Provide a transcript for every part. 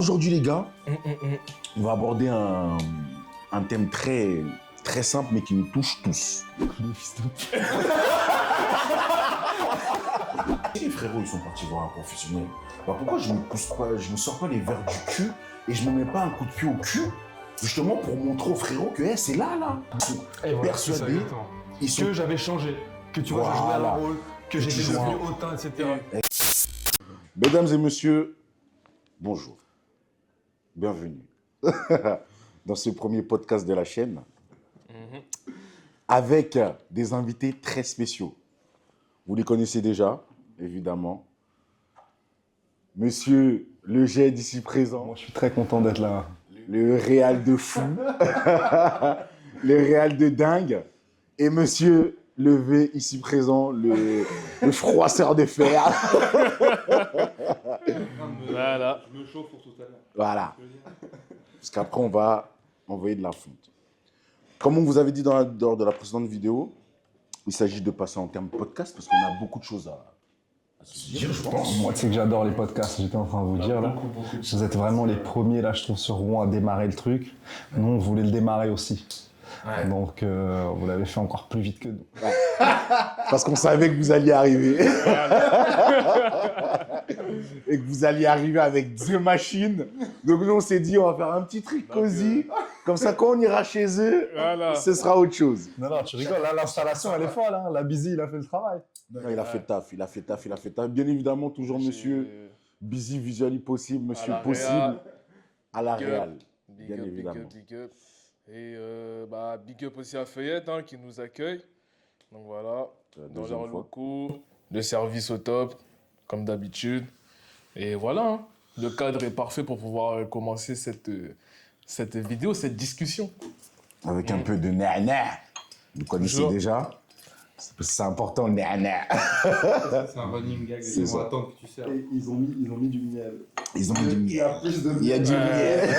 aujourd'hui, les gars, on va aborder un thème très, très simple, mais qui nous touche tous. Si les frérots, ils sont partis voir un professionnel, bah pourquoi je me sors pas les verres du cul et je me mets pas un coup de pied au cul, justement pour montrer aux frérots que c'est là. Ils sont persuadés. Que j'avais changé, que tu vois, je jouais un rôle, que j'étais joues devenu hautain, etc. Mesdames et messieurs, bonjour. Bienvenue dans ce premier podcast de la chaîne avec des invités très spéciaux. Vous les connaissez déjà, évidemment. Monsieur le GED ici présent. Moi, je suis très content d'être là. Le Réal de fou. Le Réal de dingue. Et monsieur le V ici présent, le froisseur de fer. Voilà. Je me chauffe pour tout à l'heure. Voilà. Parce qu'après, on va envoyer de la fonte. Comme on vous avait dit lors de la précédente vidéo, il s'agit de passer en termes podcast parce qu'on a beaucoup de choses à se dire, je pense. Moi, tu sais que j'adore les podcasts, j'étais en train de vous dire là. Vous êtes vraiment les premiers là, je trouve, sur Rouen à démarrer le truc. Nous, on voulait le démarrer aussi. Ouais. Donc, vous l'avez fait encore plus vite que nous. Parce qu'on savait que vous alliez arriver. Et que vous alliez arriver avec 2 machines. Donc nous, on s'est dit, on va faire un petit truc cosy. Comme ça, quand on ira chez eux, ce sera autre chose. Non, tu rigoles, là, l'installation, elle est folle. Hein. La Busy, il a fait le travail. Non, il a fait taf. Bien évidemment, toujours monsieur Busy, Visually Possible, monsieur Possible, à la Réal. Bien évidemment. Big up. Et big up aussi à Feuillette qui nous accueille. Donc voilà, dans leurs locaux, le service au top, comme d'habitude. Et voilà, le cadre est parfait pour pouvoir commencer cette vidéo, cette discussion. Avec un peu de nana. Vous connaissez Bonjour. déjà. C'est important, nana. C'est un running gag. C'est Ils ça. vont attendre que tu sers. Ils ont mis du miel. Ils ont mis du Il y a miel. plus de Il y a du miel.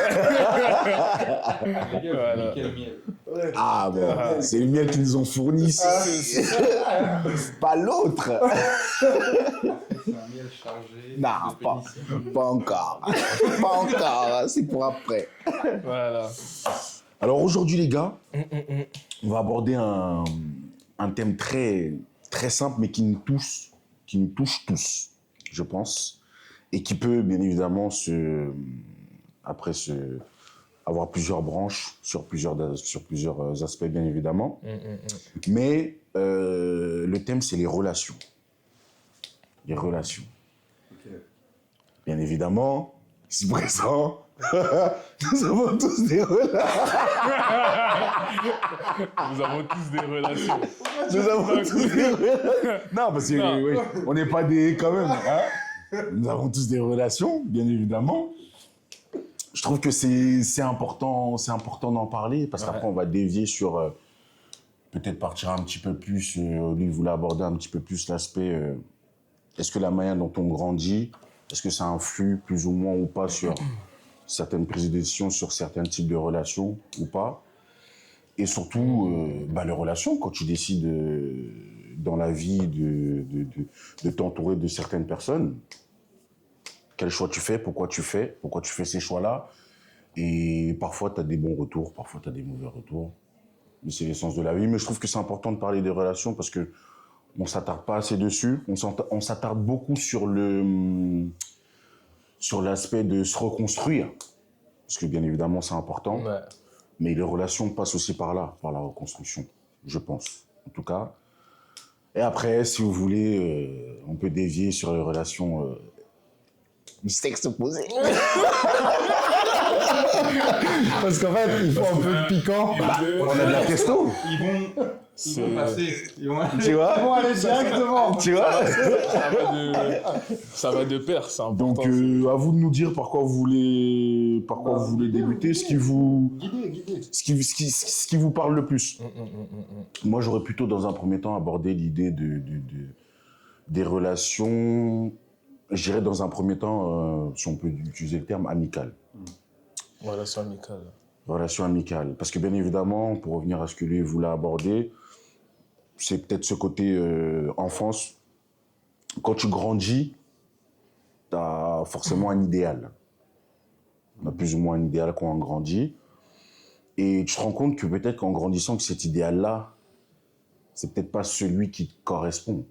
Voilà. Quel miel. Ouais. Ah bon, c'est le miel qu'ils nous ont fourni ici. Pas l'autre. C'est un miel chargé. Non, de pas. pénicilline. Pas encore. Pas encore. C'est pour après. Voilà. Alors aujourd'hui, les gars, on va aborder un thème très, très simple, mais qui nous touche tous, je pense, et qui peut bien évidemment avoir plusieurs branches sur plusieurs aspects, bien évidemment. Mais le thème, c'est les relations. Les relations. Ok. Bien évidemment, ici présent, nous avons tous des relations. Nous avons tous des relations. Nous avons tous des relations. Non, parce Non. que on n'est pas des quand même. Hein. Nous avons tous des relations, bien évidemment. Je trouve que c'est important d'en parler parce qu'après on va dévier sur peut-être partir un petit peu plus. Lui voulait aborder un petit peu plus l'aspect. Est-ce que la manière dont on grandit, est-ce que ça influe plus ou moins ou pas sur certaines prises de décision, sur certains types de relations ou pas? Et surtout, les relations, quand tu décides dans la vie de t'entourer de certaines personnes, quel choix tu fais, pourquoi tu fais ces choix-là. Et parfois, tu as des bons retours, parfois, tu as des mauvais retours. Mais c'est l'essence de la vie. Mais je trouve que c'est important de parler des relations parce qu'on ne s'attarde pas assez dessus. On s'attarde beaucoup sur l'aspect de se reconstruire. Parce que bien évidemment, c'est important. Ouais. Mais les relations passent aussi par là, par la reconstruction, je pense, en tout cas. Et après, si vous voulez, on peut dévier sur les relations du sexe opposé. Parce qu'en fait, il faut un peu de piquant. On a de la testo, Ils vont passer. Ils vont aller. tu vois. Bon, allez, directement. Tu vois. Ça va de pair, c'est important. Donc, à vous de nous dire par quoi vous voulez débuter, ce qui vous parle le plus. Moi, j'aurais plutôt, dans un premier temps, abordé l'idée des relations, je dirais dans un premier temps, si on peut utiliser le terme, amicales. Relation amicale. Relation amicale. Parce que bien évidemment, pour revenir à ce que lui voulait aborder, c'est peut-être ce côté enfance. Quand tu grandis, tu as forcément un idéal. plus ou moins un idéal quand on grandit. Et tu te rends compte que peut-être qu'en grandissant, que cet idéal-là, c'est peut-être pas celui qui te correspond,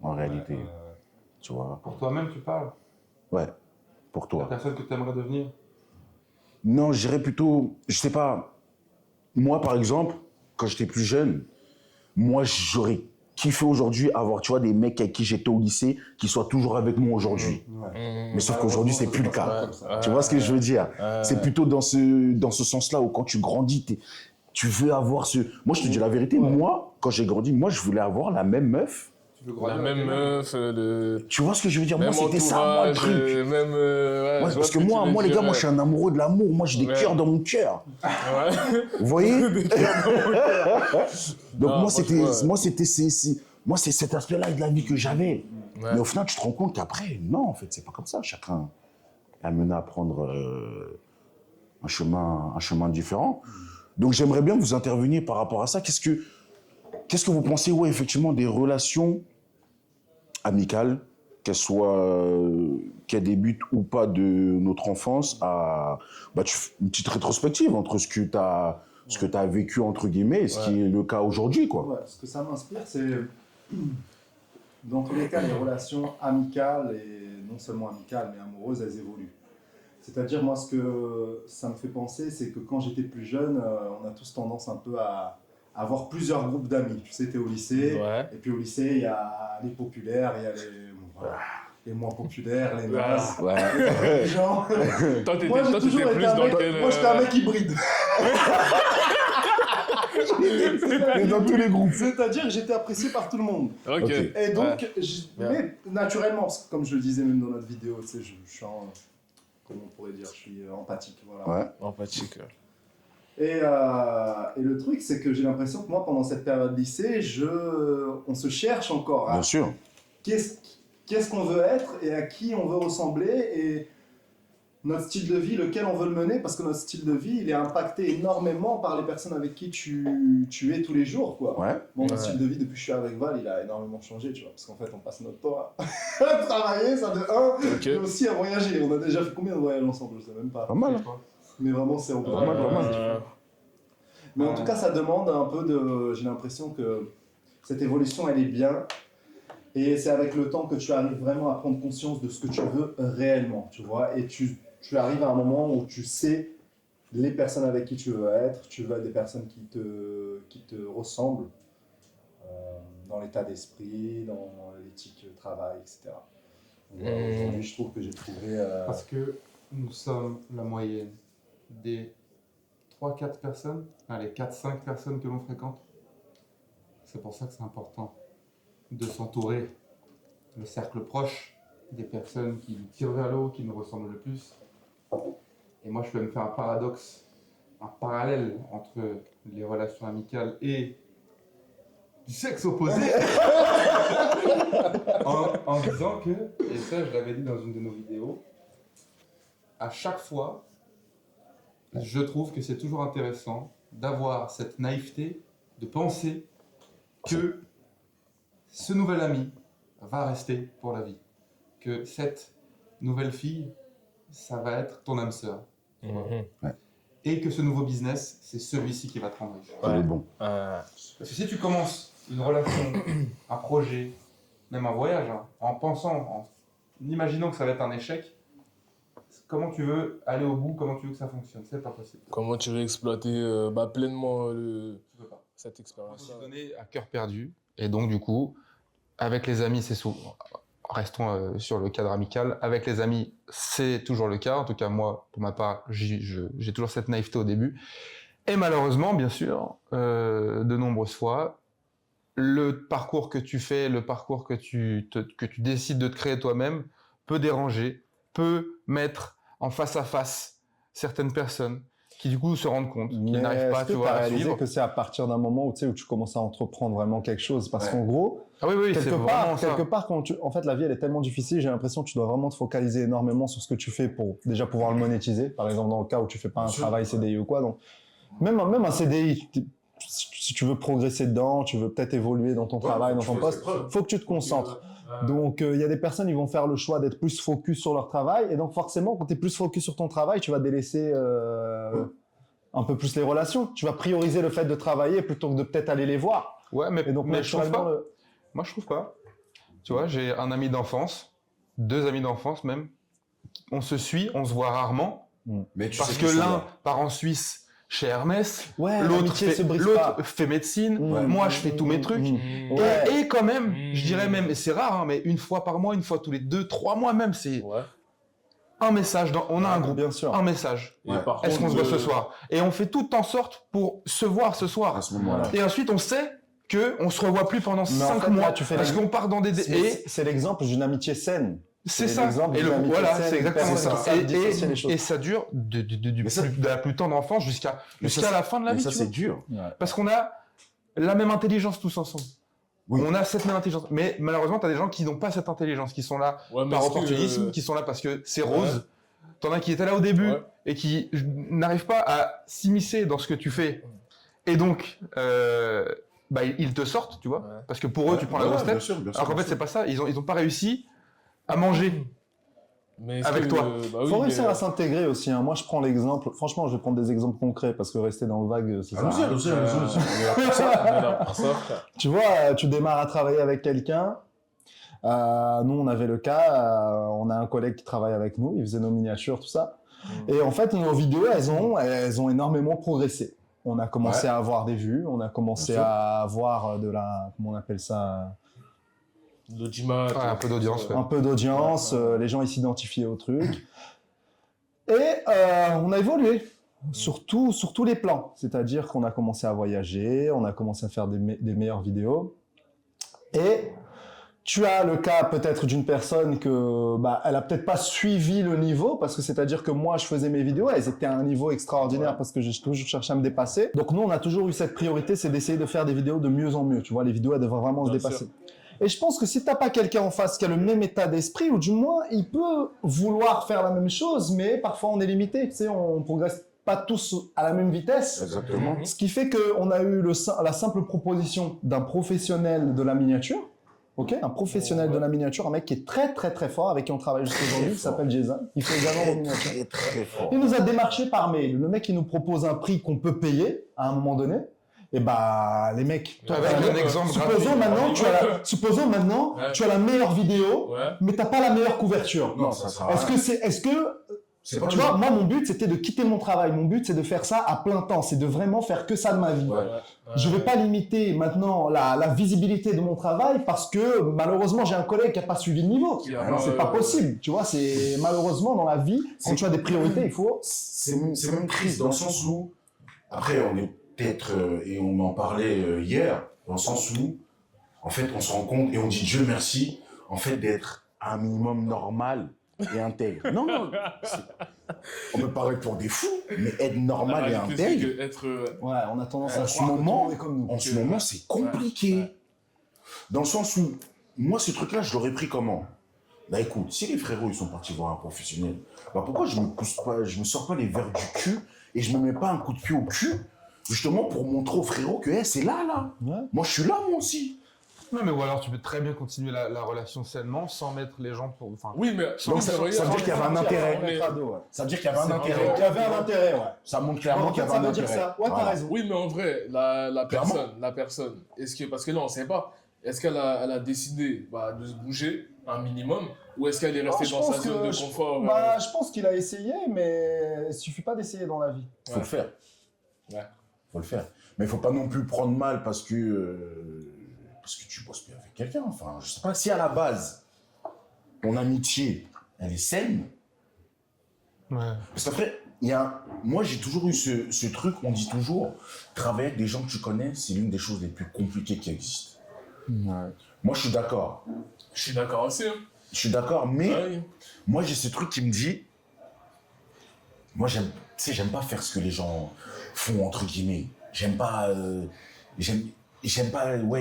en réalité. Tu vois? Pour toi-même, tu parles. Ouais, pour La toi. personne que tu aimerais devenir. Non, je dirais plutôt, je sais pas, moi par exemple, quand j'étais plus jeune, moi j'aurais kiffé aujourd'hui avoir, tu vois, des mecs avec qui j'étais au lycée qui soient toujours avec moi aujourd'hui. Mais sauf qu'aujourd'hui, c'est plus le cas. Tu vois ce que je veux dire? C'est plutôt dans ce sens-là où quand tu grandis, tu veux avoir ce... Moi, je te dis la vérité, moi, quand j'ai grandi, moi, je voulais avoir la même meuf. Tu veux La grandir même avec elle. meuf, le Tu vois ce que je veux dire? Moi, même c'était ça, moi, le entourage, truc. même... ouais, Ouais, je vois parce ce que tu moi, veux les dire, gars, moi, je suis un amoureux de l'amour. Moi, j'ai des Ouais. cœurs dans mon cœur. Ouais. Vous voyez? Donc, Non, moi, c'était franchement, moi, c'est cet aspect-là de la vie que j'avais. Ouais. Mais au final, tu te rends compte qu'après, non, en fait, c'est pas comme ça. Chacun est amené à prendre un chemin différent. Donc, j'aimerais bien que vous interveniez par rapport à ça. Qu'est-ce que vous pensez, ouais, effectivement, des relations amicales, qu'elles débutent ou pas de notre enfance à une petite rétrospective entre ce que tu as vécu, entre guillemets, et ce qui est le cas aujourd'hui, quoi. Ouais, ce que ça m'inspire, c'est dans tous les cas, les relations amicales, et non seulement amicales, mais amoureuses, elles évoluent. C'est-à-dire, moi, ce que ça me fait penser, c'est que quand j'étais plus jeune, on a tous tendance un peu à avoir plusieurs groupes d'amis. Tu sais, t'es au lycée, Ouais. et puis au lycée, il y a les populaires, il y a les moins populaires, les nazes, Ouais. les gens. Toi, t'étais Moi, j'ai toi, toujours t'étais été plus un dans mec, quel... moi, j'étais un mec hybride. Mais dans tous les groupes. C'est-à-dire que j'étais apprécié par tout le monde. Ok. Ok. Et donc, Ouais. mais naturellement, parce que comme je le disais même dans notre vidéo, tu sais, je suis comment on pourrait dire, je suis empathique, voilà. Ouais. Empathique. Et le truc, c'est que j'ai l'impression que moi, pendant cette période lycée, on se cherche encore à Bien sûr. qu'est-ce qu'on veut être et à qui on veut ressembler et notre style de vie, lequel on veut le mener, parce que notre style de vie, il est impacté énormément par les personnes avec qui tu es tous les jours, quoi. Ouais. Bon, mon Ouais. style de vie, depuis que je suis avec Val, il a énormément changé, tu vois, parce qu'en fait, on passe notre temps à travailler, ça de un, Ok. et aussi à voyager. On a déjà fait combien de voyages ensemble, je sais même pas. Pas mal. Hein. Mais vraiment, c'est en Pas mal, pas mal. Mais en tout cas, ça demande un peu de... J'ai l'impression que cette évolution, elle est bien. Et c'est avec le temps que tu arrives vraiment à prendre conscience de ce que tu veux réellement, tu vois. Et tu arrives à un moment où tu sais les personnes avec qui tu veux être, tu veux des personnes qui te ressemblent dans l'état d'esprit, dans l'éthique de travail, etc. Donc, aujourd'hui, je trouve que j'ai trouvé... Parce que nous sommes la moyenne des 3-4 personnes, les 4-5 personnes que l'on fréquente. C'est pour ça que c'est important de s'entourer, le cercle proche, des personnes qui nous tirent vers le haut, qui nous ressemblent le plus. Et moi, je peux me faire un paradoxe, un parallèle entre les relations amicales et du sexe opposé, en disant que, et ça je l'avais dit dans une de nos vidéos, à chaque fois, je trouve que c'est toujours intéressant d'avoir cette naïveté, de penser que ce nouvel ami va rester pour la vie. Que cette nouvelle fille, ça va être ton âme sœur. Et que ce nouveau business, c'est celui-ci qui va te rendre riche. Elle est bon. Parce que si tu commences une relation, un projet, même un voyage, hein, en imaginant que ça va être un échec, comment tu veux aller au bout, comment tu veux que ça fonctionne, c'est pas possible. Comment tu veux exploiter pleinement Tu peux pas. cette Il expérience? faut se donner à cœur perdu. Et donc, du coup, avec les amis, c'est souvent. Restons sur le cadre amical. Avec les amis, c'est toujours le cas. En tout cas, moi, pour ma part, j'ai toujours cette naïveté au début. Et malheureusement, bien sûr, de nombreuses fois, le parcours que tu fais, le parcours que tu décides de te créer toi-même, peut déranger, peut mettre en face à face certaines personnes qui du coup se rendent compte qu'ils Mais n'arrivent pas est-ce que tu vois, t'as à réalisé suivre. que c'est à partir d'un moment où tu commences à entreprendre vraiment quelque chose? Parce qu'en gros, Ah oui, c'est vraiment ça. quelque part, en fait, la vie, elle est tellement difficile, j'ai l'impression que tu dois vraiment te focaliser énormément sur ce que tu fais pour déjà pouvoir le monétiser. Par exemple, dans le cas où tu fais pas un travail CDI ou quoi. Donc, même un CDI, si tu veux progresser dedans, tu veux peut-être évoluer dans ton travail, dans ton poste, faut que tu te concentres. Donc, il y a des personnes, ils vont faire le choix d'être plus focus sur leur travail. Et donc, forcément, quand tu es plus focus sur ton travail, tu vas délaisser un peu plus les relations. Tu vas prioriser le fait de travailler plutôt que de peut-être aller les voir. Ouais, mais, Et donc, mais je trouve naturellement, pas. Moi, je trouve pas. Tu vois, j'ai un ami d'enfance, 2 amis d'enfance même. On se suit, on se voit rarement. Mais tu Parce sais que qu'ils sont l'un là. part en Suisse chez Hermès, Ouais, l'autre l'amitié se brise l'autre pas. fait médecine, Ouais. moi je fais tous mes trucs. Ouais. Et quand même, Mm. je dirais même, et c'est rare, hein, mais une fois par mois, une fois tous les 2-3 mois même, c'est Ouais. un message. On a un groupe, Bien sûr. un message. Et Ouais. par Est-ce qu'on contre, se voit ce soir? Et on fait tout en sorte pour se voir ce soir. À ce moment-là. Et ensuite, on sait qu'on se revoit plus pendant Mais en 5 fait, mois. là, tu fais parce la- qu'on part dans des... Et C'est l'exemple d'une amitié saine. c'est ça. l'exemple Et d'une amitié voilà, saine, c'est exactement une ça. personne qui sait dissocier les choses. Et ça dure Mais ça- de la plus tendre enfance jusqu'à Mais ça, la fin de la Mais vie. ça, tu c'est vois. dur. Parce qu'on a la même intelligence tous ensemble. Oui. On a cette même intelligence. Mais malheureusement, tu as des gens qui n'ont pas cette intelligence, qui sont là Ouais, mais par est-ce que, opportunisme, qui sont là parce que c'est rose. T'en as qui étaient là au début Ouais. et qui n'arrivent pas à s'immiscer dans ce que tu fais. Et donc, ils te sortent, tu vois. Ouais. Parce que pour eux, tu prends la Ouais, grosse bien tête. sûr, bien sûr, Alors qu'en bien fait, sûr. c'est pas ça. Ils ont pas réussi à manger. Mais est-ce avec que, toi. Bah oui, Faut réussir mais- à s'intégrer aussi. Hein. Moi, je prends l'exemple. Franchement, je vais prendre des exemples concrets parce que rester dans le vague, c'est ça. Allons-y, allons-y, allons-y. On est là pour ça, on est là pour ça, frère. Tu vois, tu démarres à travailler avec quelqu'un. Nous, on avait le cas. On a un collègue qui travaille avec nous. Il faisait nos miniatures, tout ça. Et en fait, nos vidéos, elles ont énormément progressé. On a commencé Ouais. à avoir des vues. On a commencé Bien sûr. à avoir de la, comment on appelle ça, L'audimat. Ouais, un peu d'audience, ouais. un peu d'audience. Les gens, ils s'identifiaient au truc. Et on a évolué. Sur tous les plans. C'est-à-dire qu'on a commencé à voyager, on a commencé à faire des meilleures vidéos. Et tu as le cas peut-être d'une personne que elle a peut-être pas suivi le niveau, parce que c'est-à-dire que moi je faisais mes vidéos, elles étaient à un niveau extraordinaire parce que j'ai toujours cherché à me dépasser. Donc nous on a toujours eu cette priorité, c'est d'essayer de faire des vidéos de mieux en mieux. Tu vois, les vidéos elles devraient vraiment se Bien dépasser. Et je pense que si t'as pas quelqu'un en face qui a le même état d'esprit, ou du moins il peut vouloir faire la même chose, mais parfois on est limité. Tu sais, on progresse pas tous à la même vitesse. Exactement. Ce qui fait qu'on a eu la simple proposition d'un professionnel de la miniature. Ok, un professionnel de la miniature, un mec qui est très très très fort, avec qui on travaille jusqu'à aujourd'hui, qui fort. s'appelle Jason. Il fait également des miniatures. Très, très fort. Il nous a démarché par mail. Le mec, il nous propose un prix qu'on peut payer à un moment donné. Et les mecs, toi, Avec t'as- un exemple supposons gratuit. maintenant, Ouais. tu as la meilleure vidéo, Ouais. mais t'as pas la meilleure couverture. Non, ça sera. Est-ce que C'est pas tu vois, moi, mon but, c'était de quitter mon travail. Mon but, c'est de faire ça à plein temps. C'est de vraiment faire que ça de ma vie. Ouais. Je ne vais pas limiter maintenant la visibilité de mon travail parce que malheureusement, j'ai un collègue qui n'a pas suivi le niveau. C'est pas possible. Tu vois, c'est malheureusement dans la vie, quand tu as des priorités, il faut. C'est même triste dans le sens où, après, on est peut-être, et on en parlait hier, dans le sens où, en fait, on se rend compte et on dit Dieu merci, en fait, d'être un minimum normal et intègre. Non, on peut paraître pour des fous, mais être normal et intègre, Être. Ouais, on a tendance à en ce croire que tout le moment, monde est comme nous. en ce moment, c'est compliqué. Ouais. Dans le sens où, moi, ce truc-là, je l'aurais pris comment? Bah écoute, si les frérots, ils sont partis voir un professionnel, pourquoi je me sors pas les verres du cul et je me mets pas un coup de pied au cul, justement pour montrer aux frérots que c'est là. Ouais. Moi, je suis là, moi aussi. Non, mais ou alors tu peux très bien continuer la relation sainement sans mettre les gens pour. Enfin, Oui, mais. Donc, ça veut dire qu'il y avait un intérêt. Ça veut dire qu'il y avait un C'est intérêt. vrai. Il y avait un intérêt, ouais. Ça montre clairement qu'il y avait un intérêt. Ouais, t'as Voilà. raison. Oui, mais en vrai, la personne, est-ce que, parce que là, on sait pas, est-ce qu'elle a décidé de se bouger un minimum ou est-ce qu'elle est restée je dans pense sa zone que de confort Je pense qu'il a essayé, mais il suffit pas d'essayer dans la vie. Faut le faire. Ouais. Faut le faire. Mais il faut pas non plus prendre mal parce que tu bosses plus avec quelqu'un. Enfin, je sais pas si à la base, ton amitié, elle est saine. ouais. Parce qu'après, moi j'ai toujours eu ce truc, on dit toujours, travailler avec des gens que tu connais, c'est l'une des choses les plus compliquées qui existent. Moi je suis d'accord. Je suis d'accord aussi. Hein. Je suis d'accord, mais Ouais. moi j'ai ce truc qui me dit, moi j'aime pas faire ce que les gens font, entre guillemets. J'aime pas, ouais,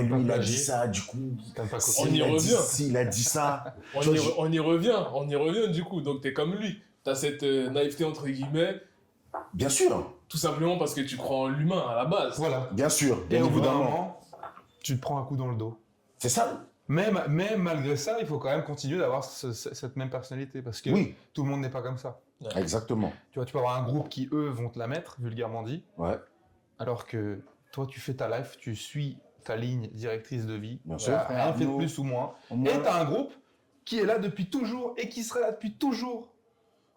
lui il a dit ça, du coup, T'aimes pas On y revient. il a dit ça. On Tu vois, y revient du coup. Donc t'es comme lui. T'as cette naïveté entre guillemets, Bien sûr, tout simplement parce que tu crois en l'humain à la base. Voilà. bien sûr, Et bien au bout d'un évidemment. moment, tu te prends un coup dans le dos. C'est ça. Mais malgré ça, il faut quand même continuer d'avoir cette même personnalité parce que Oui, tout le monde n'est pas comme ça. exactement. Tu vois, tu peux avoir un groupe qui, eux, vont te la mettre, vulgairement dit, Ouais, alors que toi, tu fais ta life, tu suis ta ligne directrice de vie. bien sûr. Rien fait de Nous, plus ou moins. au moins- Et tu as un groupe qui est là depuis toujours et qui sera là depuis toujours.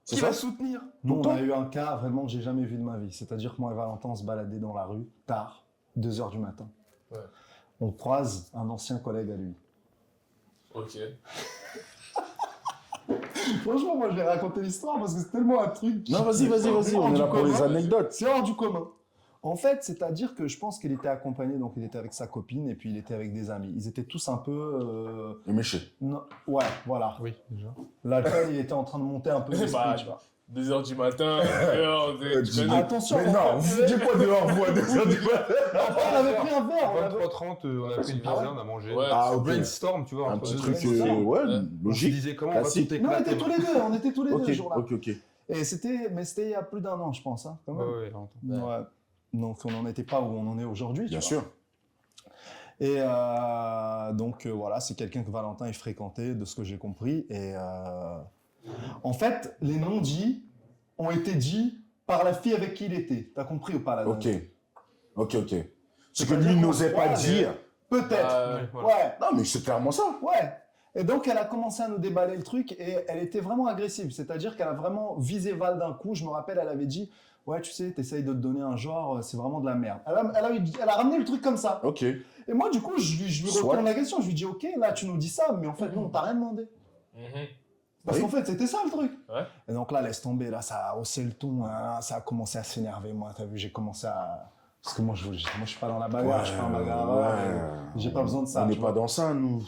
C'est Qui ça. va soutenir. Nous, on Pourtant- a eu un cas vraiment que j'ai jamais vu de ma vie. C'est-à-dire que moi et Valentin, on se baladait dans la rue, tard, 2h du matin. Ouais. On croise un ancien collègue à lui. Ok. Franchement, moi, je vais raconter l'histoire parce que c'est tellement un truc... Non, vas-y, hors on est du là pour les commun. anecdotes. C'est hors du commun. En fait, c'est-à-dire que je pense qu'il était accompagné, donc il était avec sa copine et puis il était avec des amis. Ils étaient tous un peu... Le méché. non, ouais, voilà. Oui, déjà. L'alcool, il était en train de monter un peu l'esprit, Bah, tu vois. 2h du matin, dehors, tu connais. Attention, Mais non, vous dites pas dehors, vous, à 2h du matin. on avait pris un verre, on avait... 23h30, on a pris une Ah ouais. pizza, on a mangé. Ouais. Ah, ok. Brainstorm, tu vois. Un entre petit deux truc, trucs. ouais, On se logique. disait comment classique. on va Non, tout éclater. on était tous les deux Ok, ce jour-là. ok. Et c'était il y a plus d'1 an, je pense, hein, quand même. Ouais, longtemps. Ouais. Donc on n'en était pas où on en est aujourd'hui. tu Bien vois. sûr. Et donc voilà, c'est quelqu'un que Valentin ait fréquenté, de ce que j'ai compris. Et en fait, les non-dits ont été dits par la fille avec qui il était. T'as compris ou pas la Ok. dingue Ok. Ce que C'est-à-dire lui qu'on n'osait se pas croise, dire. Peut-être. Bah, Voilà. Ouais. Non, mais c'est clairement ça. Ouais. Et donc, elle a commencé à nous déballer le truc et elle était vraiment agressive. C'est-à-dire qu'elle a vraiment visé Val d'un coup. Je me rappelle, elle avait dit ouais, tu sais, t'essayes de te donner un genre, c'est vraiment de la merde. Elle a ramené le truc comme ça. Ok. Et moi, du coup, je lui Soit. retourne la question. Je lui dis ok, là, tu nous dis ça, mais en fait, non, t'as rien demandé. mhm. Parce Oui. qu'en fait, c'était ça le truc. Ouais. Et donc là, laisse tomber. Là, ça a haussé le ton. Hein, ça a commencé à s'énerver. Moi, t'as vu, j'ai commencé à. Parce que moi, je suis pas dans la bagarre. je suis pas un bagarreur. J'ai pas besoin de ça. On n'est tu pas vois. dans ça, nous.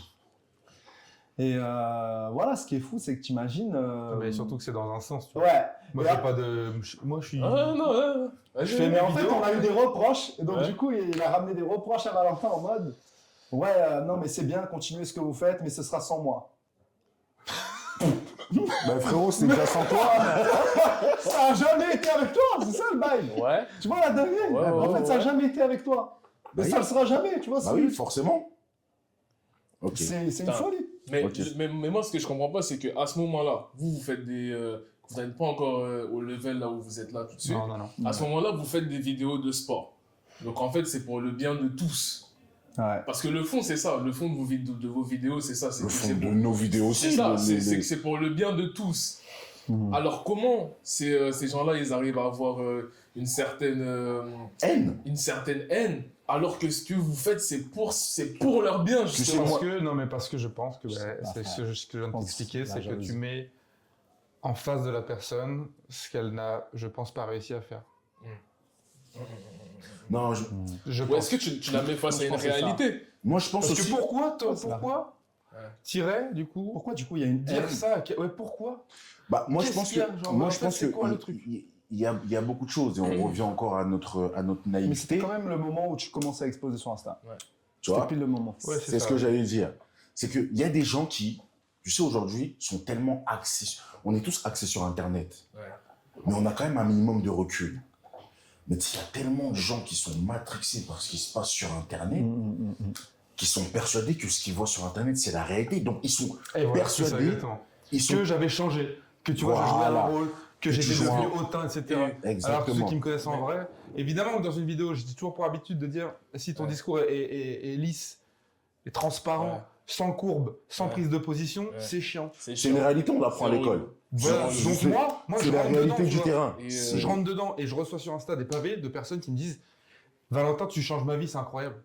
Et voilà, ce qui est fou, c'est que t'imagines. Mais surtout que c'est dans un sens, tu vois. Ouais. Moi, Et j'ai après- pas de. Moi, je suis. Ah non, ouais. Vas-y. Je fais Mais mes en fait, vidéos. on a eu des reproches. Et donc, Ouais. du coup, il a ramené des reproches à Valentin en mode ouais, non, mais c'est bien, continuez ce que vous faites, mais ce sera sans moi. Bah, frérot, c'est déjà sans toi. Ça a jamais été avec toi, c'est ça le bail. Ouais. Tu vois la dinguerie Ouais, en ouais, fait, ça a ouais. jamais été avec toi. Mais Bah ça oui. le sera jamais, tu vois. Bah oui, forcément. Ok. C'est une Putain. folie. Mais, Ok. mais moi, ce que je comprends pas, c'est qu'à ce moment-là, vous faites des. Vous n'êtes pas encore au level là où vous êtes là tout de suite. Non, non, non. À ce moment-là, vous faites des vidéos de sport. Donc en fait, c'est pour le bien de tous. Ouais. Parce que le fond, c'est ça. Le fond de vos vidéos, c'est ça. C'est Le que fond c'est de pour- nos vidéos C'est aussi. ça, les- c'est que c'est pour le bien de tous. Mhm. Alors comment ces gens-là, ils arrivent à avoir une certaine haine. alors que ce que vous faites, c'est pour leur bien, sais, justement. moi- Parce que je pense que c'est ce que je viens de pense t'expliquer, la c'est que jalousie. tu mets en face de la personne ce qu'elle n'a, je pense, pas réussi à faire. Non, Je Ou pense. est-ce que tu la mets face Je à une pense que c'est ça. réalité? moi, je pense Parce aussi. que pourquoi, c'est la- pourquoi Ouais. tirer, du coup, Pourquoi, du coup, il y a une dire haine ça ouais, pourquoi Bah, moi, je Qu'est-ce pense qu'il y a que. Genre, Moi, en je fait, pense c'est que. quoi le truc Il y a beaucoup de choses et on revient encore à notre Mais c'était naïveté. quand même le moment où tu commençais à exposer sur Insta. Tu C'était vois, pile le moment. Ouais, c'est ce ça, que ouais. j'allais dire. C'est qu'il y a des gens qui, tu sais, aujourd'hui, sont tellement axés. On est tous axés sur Internet. Ouais. Mais on a quand même un minimum de recul. Mais il y a tellement de gens qui sont matrixés par ce qui se passe sur Internet, qui sont persuadés que ce qu'ils voient sur Internet, c'est la réalité. Donc, ils sont Et voilà, c'est ça, persuadés. exactement. Ils sont... Que j'avais changé, que tu vois, je jouais Voilà. un rôle, que Que j'étais tu joues devenu un- hautain, etc. Alors que Exactement. ceux qui me connaissent en vrai, évidemment que dans une vidéo, j'ai toujours pour habitude de dire si ton Ouais. discours est lisse, est transparent, Ouais. sans courbe, sans Ouais. prise de position, Ouais. c'est chiant. C'est C'est une chiant. réalité, on l'apprend à C'est l'école. horrible. Voilà. C'est- Donc c'est- moi C'est je la rentre réalité dedans, du tu vois. terrain. Et, Je rentre dedans et je reçois sur Insta des pavés de personnes qui me disent Valentin, tu changes ma vie, c'est incroyable.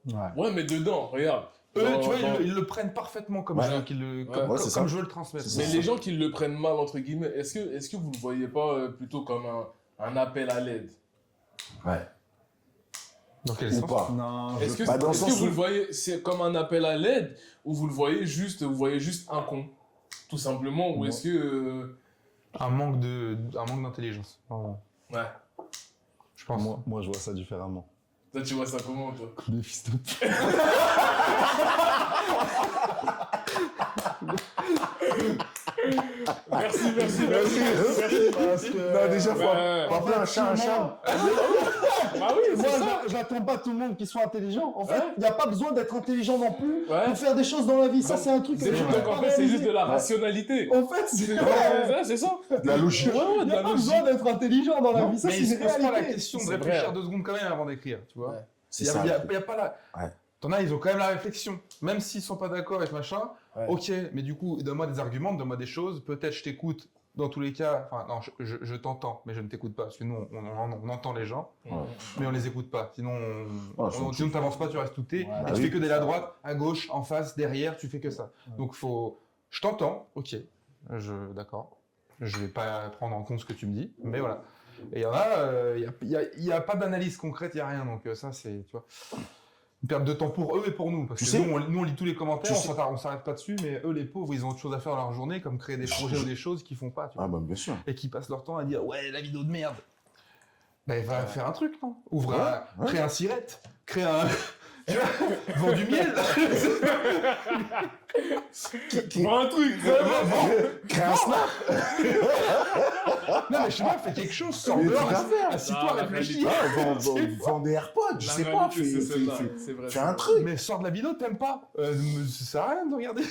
Ouais. Ouais, mais dedans, regarde. Eux, Dans- tu vois, dans- ils le prennent parfaitement comme, Ouais. je, qu'ils le- Ouais. comme, Ouais, c'est comme ça. je veux le transmettre. C'est Mais ça. les gens qui le prennent mal, entre guillemets, est-ce que vous le voyez pas plutôt comme un appel à l'aide? Ouais. Dans quel Ou sens pas. Non, Est-ce que, Bah, dans le est-ce que sens vous où- le voyez c'est comme un appel à l'aide ou vous voyez juste un con, tout simplement, ou Ouais. est-ce que un manque d'intelligence. Vraiment. ouais. Je pense. moi, je vois ça différemment. Toi, tu vois ça comment, toi? Des fistons. Merci. Parce que... Non, déjà, faut Ouais. appeler un chat un chat. Bah oui, c'est Moi, ça. j'attends pas tout le monde qui soit intelligent. En fait, Ouais. il n'y a pas besoin d'être intelligent non plus Ouais. pour faire des choses dans la vie. Ça, Donc, c'est un truc que C'est je juste, n'ai donc pas en fait, c'est juste réalisé. de la rationalité. En fait, c'est C'est ça. De la logique. Ouais, Il de n'y a la pas logique. besoin d'être intelligent dans la Non, vie. Ça, Mais c'est il se une pose pas la réalité. question de C'est réfléchir vrai. 2 secondes quand même avant d'écrire, tu vois. Ouais. C'est Il ça. y le a truc. pas la... Ouais. T'en as, ils ont quand même la réflexion. Même s'ils sont pas d'accord avec machin, Ouais. ok, mais du coup, donne-moi des arguments, donne-moi des choses, peut-être je t'écoute. Dans tous les cas, enfin non, je t'entends, mais je ne t'écoute pas, parce que nous, on entend les gens, mais on les écoute pas. Sinon, sinon t'avances pas, tu restes touté, Ouais, et tu oui. fais que d'aller à droite, à gauche, en face, derrière, tu fais que ça. Donc je t'entends, ok, d'accord, je vais pas prendre en compte ce que tu me dis, mais voilà. Et il y en a, il y a pas d'analyse concrète, il y a rien, donc ça c'est, tu vois, une perte de temps pour eux et pour nous, parce Tu que sais- nous on lit tous les commentaires, tu sais- on s'arrête pas dessus, mais eux les pauvres, ils ont autre chose à faire dans leur journée, comme créer des projets ou des choses qu'ils font pas, tu vois. Ah, bah, bien sûr. Et qui passent leur temps à dire ouais la vidéo de merde. Ben va faire un truc, non? Ouvre Ouais, ouais. crée un sirette, crée un tu vois, vends du miel. Vends un truc, vraiment. Crée un snap. Non mais je sais pas, fais quelque chose, sors Mais dehors, tout à fait. assis-toi, Non, la réfléchis. Vends des AirPods, je La sais pas. réalité, c'est celle-là. C'est vrai. Fais un truc. Mais sors de la vidéo, t'aimes pas. Ça sert à rien de regarder.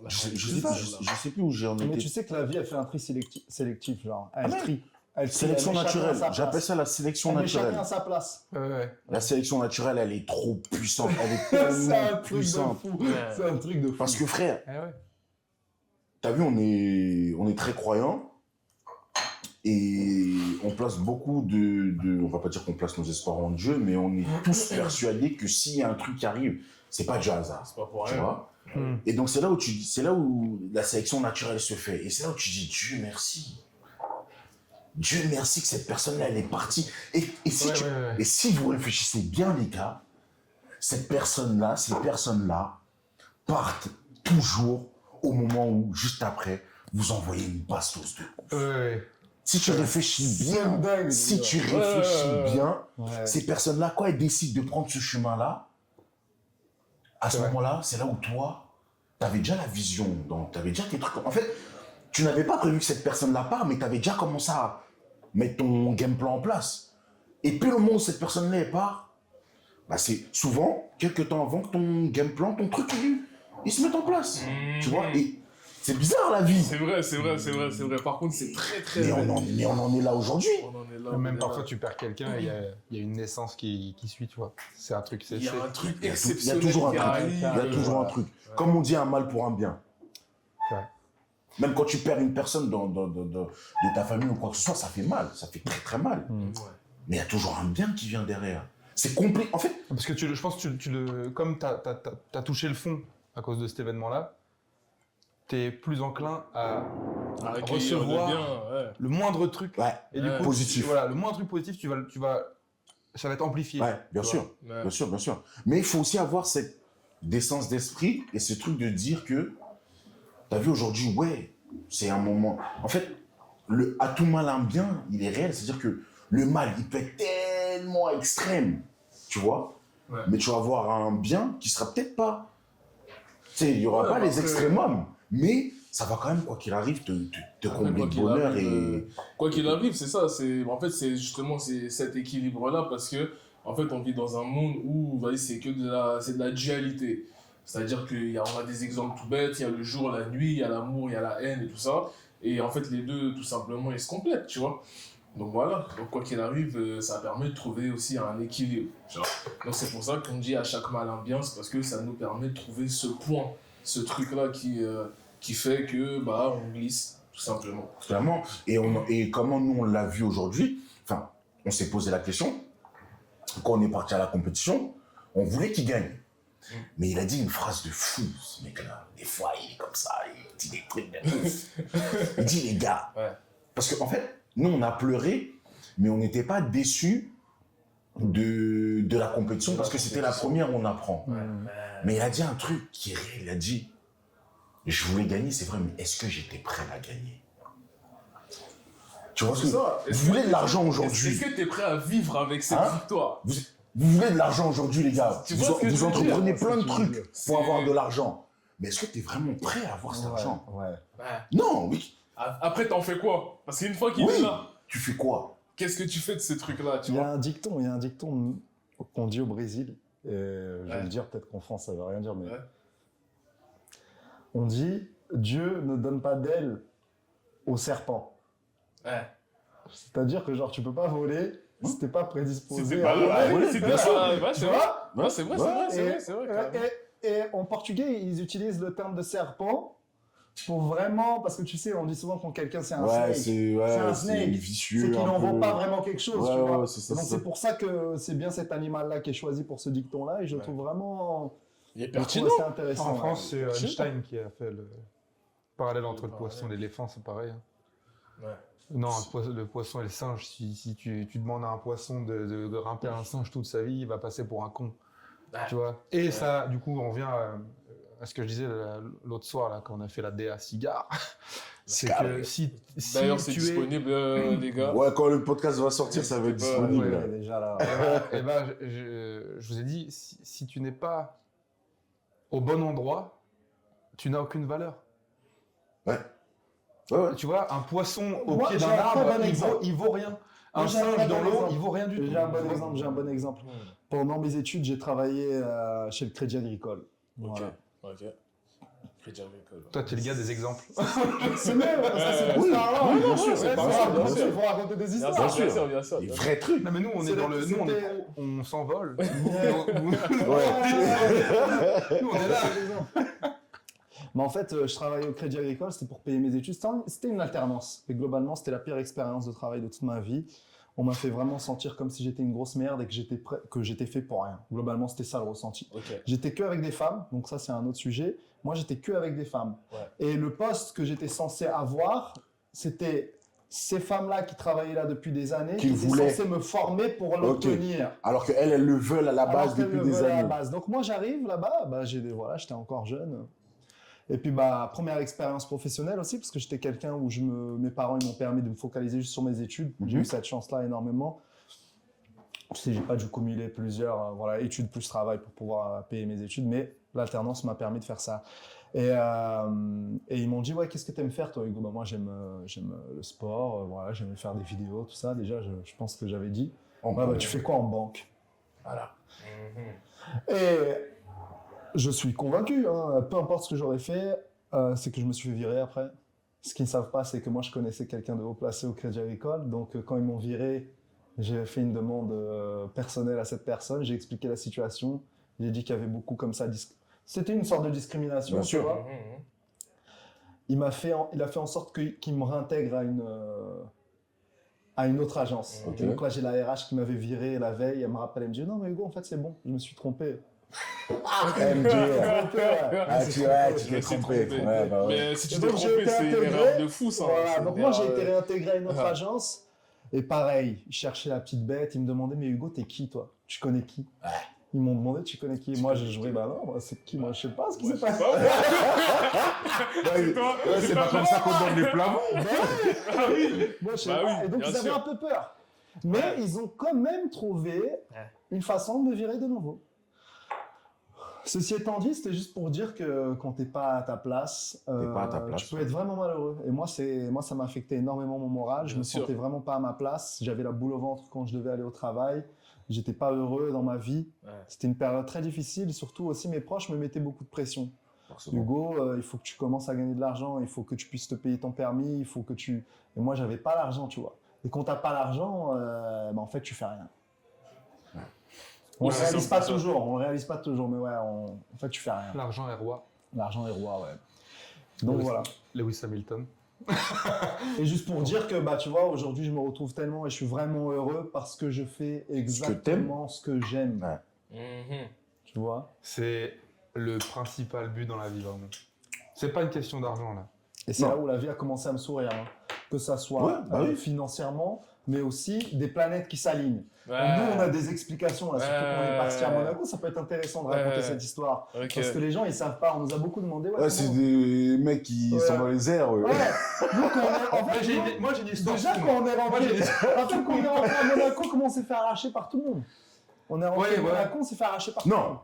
Je sais plus où j'en Mais tu étais. sais que la vie, elle fait un tri sélectif, genre. Elle ouais. trie. Elle trie, Sélection elle met chacun à naturelle. sa place. J'appelle ça la sélection Elle met chacun naturelle. à sa place. Ouais. La sélection naturelle, elle est trop puissante. Elle est C'est un tellement truc de puissante. fou. C'est un truc de fou. Parce que frère, Eh ouais. t'as vu, on est très croyants et on place beaucoup on va pas dire qu'on place nos espoirs en Dieu, mais on est tous persuadés que s'il y a un truc qui arrive, c'est pas du hasard. C'est pas pour Tu rien. vois? Hmm. Et donc c'est là où la sélection naturelle se fait. Et c'est là où tu dis Dieu merci. Dieu merci que cette personne-là, elle est partie. Et si Ouais, ouais. et si vous réfléchissez bien, les gars, ces personnes-là partent toujours au moment où, juste après, vous envoyez une bastos de. Ouais. Si tu réfléchis bien, dingue, si les tu gars. réfléchis Ouais. bien, Ouais. ces personnes-là, quand elles décident de prendre ce chemin-là, à ce C'est vrai. moment-là, c'est là où toi, tu avais déjà la vision, tu avais déjà tes trucs. En fait, tu n'avais pas prévu que cette personne-là part, mais tu avais déjà commencé à mettre ton game plan en place. Et puis le moment où cette personne-là elle part, bah c'est souvent, quelques temps avant que ton game plan, ton truc, il se mette en place. Tu vois, et c'est bizarre la vie. C'est vrai. Par contre, c'est très Mais vrai. on en est là aujourd'hui. On en est là. Même parfois tu perds quelqu'un et il y a une naissance qui suit, tu vois. C'est un truc, Il y a un truc Il y a exceptionnel. toujours un qui truc. arrive. Il y a toujours un truc. Comme on dit, un mal pour un bien. Ouais. Même quand tu perds une personne de ta famille ou quoi que ce soit, ça fait mal. Ça fait très très mal. Ouais. Mais il y a toujours un bien qui vient derrière. C'est compliqué. En fait, Parce que je pense que comme t'as touché le fond à cause de cet événement-là, t'es plus enclin à Accueillir le recevoir bien, ouais. le moindre truc. ouais, Et du Ouais. coup, Positif. voilà, le moindre truc positif, ça va être amplifié. ouais, bien Tu sûr. Ouais. Bien sûr, bien sûr. Mais il faut aussi avoir cette décence d'esprit et ce truc de dire que, t'as vu aujourd'hui, ouais, c'est un moment. En fait, à tout mal un bien, il est réel. C'est-à-dire que le mal, il peut être tellement extrême, tu vois. Ouais. Mais tu vas avoir un bien qui sera peut-être pas. Tu sais, il y aura Ouais, pas les parce que- extrémums, mais ça va quand même, quoi qu'il arrive, te combler Quoi de qu'il bonheur arrive, et. Quoi qu'il arrive, c'est ça. En fait, c'est justement cet équilibre-là parce que, en fait, on vit dans un monde où, vas-y, c'est de la dualité. C'est-à-dire qu'on a des exemples tout bêtes. Il y a le jour, la nuit, il y a l'amour, il y a la haine et tout ça. Et en fait, les deux, tout simplement, ils se complètent, tu vois. Donc voilà. Donc quoi qu'il arrive, ça permet de trouver aussi un équilibre. Tu vois. Donc c'est pour ça qu'on dit à chaque mal un bien, c'est parce que ça nous permet de trouver ce point, ce truc-là qui fait que bah on glisse, tout simplement. Clairement. Et comment nous, on l'a vu aujourd'hui, enfin, on s'est posé la question, quand on est parti à la compétition, on voulait qu'il gagne. Mais il a dit une phrase de fou, ce mec-là. Des fois, il est comme ça, il dit des trucs de ouf. Il dit, les gars, Ouais. parce qu'en fait, nous, on a pleuré, mais on n'était pas déçus de la compétition, parce que c'était la première où on apprend. Mais il a dit un truc qui est réel, il a dit, je voulais gagner, c'est vrai, mais est-ce que j'étais prêt à gagner? Tu vois ce que C'est ça. vous voulez de l'argent aujourd'hui? Est-ce que tu es prêt à vivre avec cette Hein victoire? Vous voulez de l'argent aujourd'hui, les gars. Tu vois ce que Vous je veux dire? entreprenez plein de C'est ce que trucs tu veux pour avoir de l'argent. Mais est-ce que tu es vraiment prêt à avoir cet argent? Ouais. Ouais. Non, oui. Après, t'en fais quoi? Parce qu'une fois qu'il Oui. est là, Tu fais quoi? qu'est-ce que tu fais de ces trucs-là, tu Il y vois? a un dicton qu'on dit au Brésil, et je vais Ouais. le dire peut-être qu'en France ça veut rien dire, mais Ouais. on dit Dieu ne donne pas d'ailes aux serpents. Ouais. C'est-à-dire que genre tu peux pas voler si t'es pas prédisposé C'était à pas là. voler. C'était bien pas sûr. là. Ouais, Tu c'est vrai. vois Non, c'est vrai, c'est vrai, c'est vrai, c'est vrai, carrément. et en portugais, ils utilisent le terme de serpent pour vraiment, parce que tu sais, on dit souvent quand quelqu'un c'est un Ouais, snake, c'est un snake. vicieux. c'est qu'il un n'en peu. vaut pas vraiment quelque chose, Ouais, tu vois. ouais, c'est ça, Donc c'est ça. c'est pour ça que c'est bien cet animal-là qui est choisi pour ce dicton-là, et je le trouve vraiment Il est je trouve pertinent. assez intéressant. En France, c'est Je sais Einstein qui a fait le parallèle entre le parallèle. poisson et l'éléphant, c'est pareil. Hein. Ouais. Non, le poisson et le singe, si tu demandes à un poisson de grimper un singe toute sa vie, il va passer pour un con. Ouais. Tu vois. Et ça, du coup, on vient à ce que je disais l'autre soir, là, quand on a fait la DA cigare. C'est que si D'ailleurs, c'est tu disponible, les gars. Ouais, quand le podcast va sortir, ça va être Ouais, disponible. Ouais, là. ouais, déjà là. Eh ben, je vous ai dit, si tu n'es pas au bon endroit, tu n'as aucune valeur. Ouais. Ouais, ouais. Tu vois, un poisson au Moi, pied j'ai d'un un très arbre, bon exemple. il vaut rien. Un Moi, j'ai un singe très dans bon l'eau, exemple. il vaut rien du tout. J'ai un bon exemple. Pendant mes études, j'ai travaillé chez le Crédit Agricole. Voilà. Ok. Crédit Agricole. Toi, tu es le gars des exemples. C'est mieux, parce que c'est Oui. plus parlant. Oui, bien sûr, c'est Ouais, pas ça, grave, bien bien sûr. sûr, il faut raconter des Bien histoires. sûr, Bien sûr. bien sûr, bien sûr. Des vrais trucs. Non, mais nous, on C'est est dans le- le. Nous, c'était- on s'envole. Ouais. Nous, on est là. Mais en fait, je travaillais au Crédit Agricole, c'était pour payer mes études. C'était une alternance. Et globalement, c'était la pire expérience de travail de toute ma vie. On m'a fait vraiment sentir comme si j'étais une grosse merde et que j'étais fait pour rien. Globalement, c'était ça le ressenti. Ok. J'étais que avec des femmes, donc ça c'est un autre sujet. Moi, j'étais que avec des femmes. Ouais. Et le poste que j'étais censé avoir, c'était ces femmes-là qui travaillaient là depuis des années, Qu'ils qui voulaient. étaient censées me former pour l'obtenir. Alors qu'elles, elles le veulent à la Alors base qu'elles depuis le des veulent à la années. base. Donc moi, j'arrive là-bas, j'étais encore jeune. Et puis première expérience professionnelle aussi, parce que j'étais quelqu'un où mes parents ils m'ont permis de me focaliser juste sur mes études. J'ai eu cette chance-là énormément. Tu sais, j'ai pas dû cumuler plusieurs études plus travail pour pouvoir payer mes études, mais l'alternance m'a permis de faire ça. Et ils m'ont dit, ouais, qu'est-ce que tu aimes faire toi, Hugo? Moi, j'aime le sport, j'aime faire des vidéos, tout ça. Déjà, je pense que j'avais dit. Tu fais quoi en banque? Voilà. Et je suis convaincu, hein, peu importe ce que j'aurais fait, c'est que je me suis fait virer après. Ce qu'ils ne savent pas, c'est que moi, je connaissais quelqu'un de haut placé au Crédit Agricole. Donc, quand ils m'ont viré, j'ai fait une demande personnelle à cette personne. J'ai expliqué la situation. J'ai dit qu'il y avait beaucoup comme ça. C'était une sorte de discrimination, Bien tu sûr. vois. Il a fait en sorte qu'il me réintègre à une autre agence. Ok. Et donc là, j'ai la RH qui m'avait viré la veille. Elle me rappelle, elle me dit, non, mais Hugo, en fait, c'est bon, je me suis trompé. Elle me dit, Tu t'es trompé. Ouais, bah ouais. Mais si tu Et t'es donc, j'ai trompé, été c'est une intégré. erreur de fou, ça. Voilà, C'est donc une moi j'ai erreur, été réintégré à une autre Ah. agence et pareil, ils cherchaient la petite bête, ils me demandaient mais Hugo t'es qui toi? Tu connais qui? Ils m'ont demandé tu connais qui? Moi j'ai joué bah non, moi, c'est qui? Moi je sais pas ce qui s'est passé. Ouais, c'est pas comme ça qu'on donne les plafonds. Ah oui. Moi je sais Bah pas. oui, Et donc bien ils avaient sûr. un peu peur. Mais Ouais. ils ont quand même trouvé une façon de me virer de nouveau. Ceci étant dit, c'était juste pour dire que quand t'es pas à ta place, pas à ta place, tu peux être vraiment malheureux. Et moi, ça m'a affecté énormément mon moral. Je Bien me sûr. sentais vraiment pas à ma place. J'avais la boule au ventre quand je devais aller au travail. J'étais pas heureux dans ma vie. Ouais. C'était une période très difficile. Surtout aussi, mes proches me mettaient beaucoup de pression. Forcément. Hugo, il faut que tu commences à gagner de l'argent. Il faut que tu puisses te payer ton permis. Il faut que tu. Et moi, j'avais pas l'argent, tu vois. Et quand t'as pas l'argent, en fait, tu fais rien. On Oui, le c'est réalise ça, pas c'est ça. toujours, on le réalise pas toujours, mais ouais, en fait, tu fais rien. L'argent est roi. L'argent est roi, ouais. Donc Lewis- voilà. Lewis Hamilton. Et juste pour dire que, tu vois, aujourd'hui, je me retrouve tellement et je suis vraiment heureux parce que je fais exactement ce que j'aime. Ouais. Tu vois? C'est le principal but dans la vie, vraiment. C'est pas une question d'argent, là. Et c'est Non. là où la vie a commencé à me sourire. Hein. Que ça soit Ouais, bah oui. financièrement, mais aussi des planètes qui s'alignent. Ouais. Nous, on a des explications, là, surtout quand on est parti à Ouais. Monaco, ça peut être intéressant de raconter Ouais. cette histoire. Ok. Parce que les gens, ils savent pas. On nous a beaucoup demandé. Ouais, c'est comment- des mecs qui Ouais. sont dans les airs. Ouais. Nous, quand on est... En fait, nous, Moi, j'ai une histoire. déjà, quand on est rentré, en fait, quand on est rentré à Monaco, comment on s'est fait arracher par tout le monde? On est rentré Ouais, au ouais. Monaco, on s'est fait arracher par Non,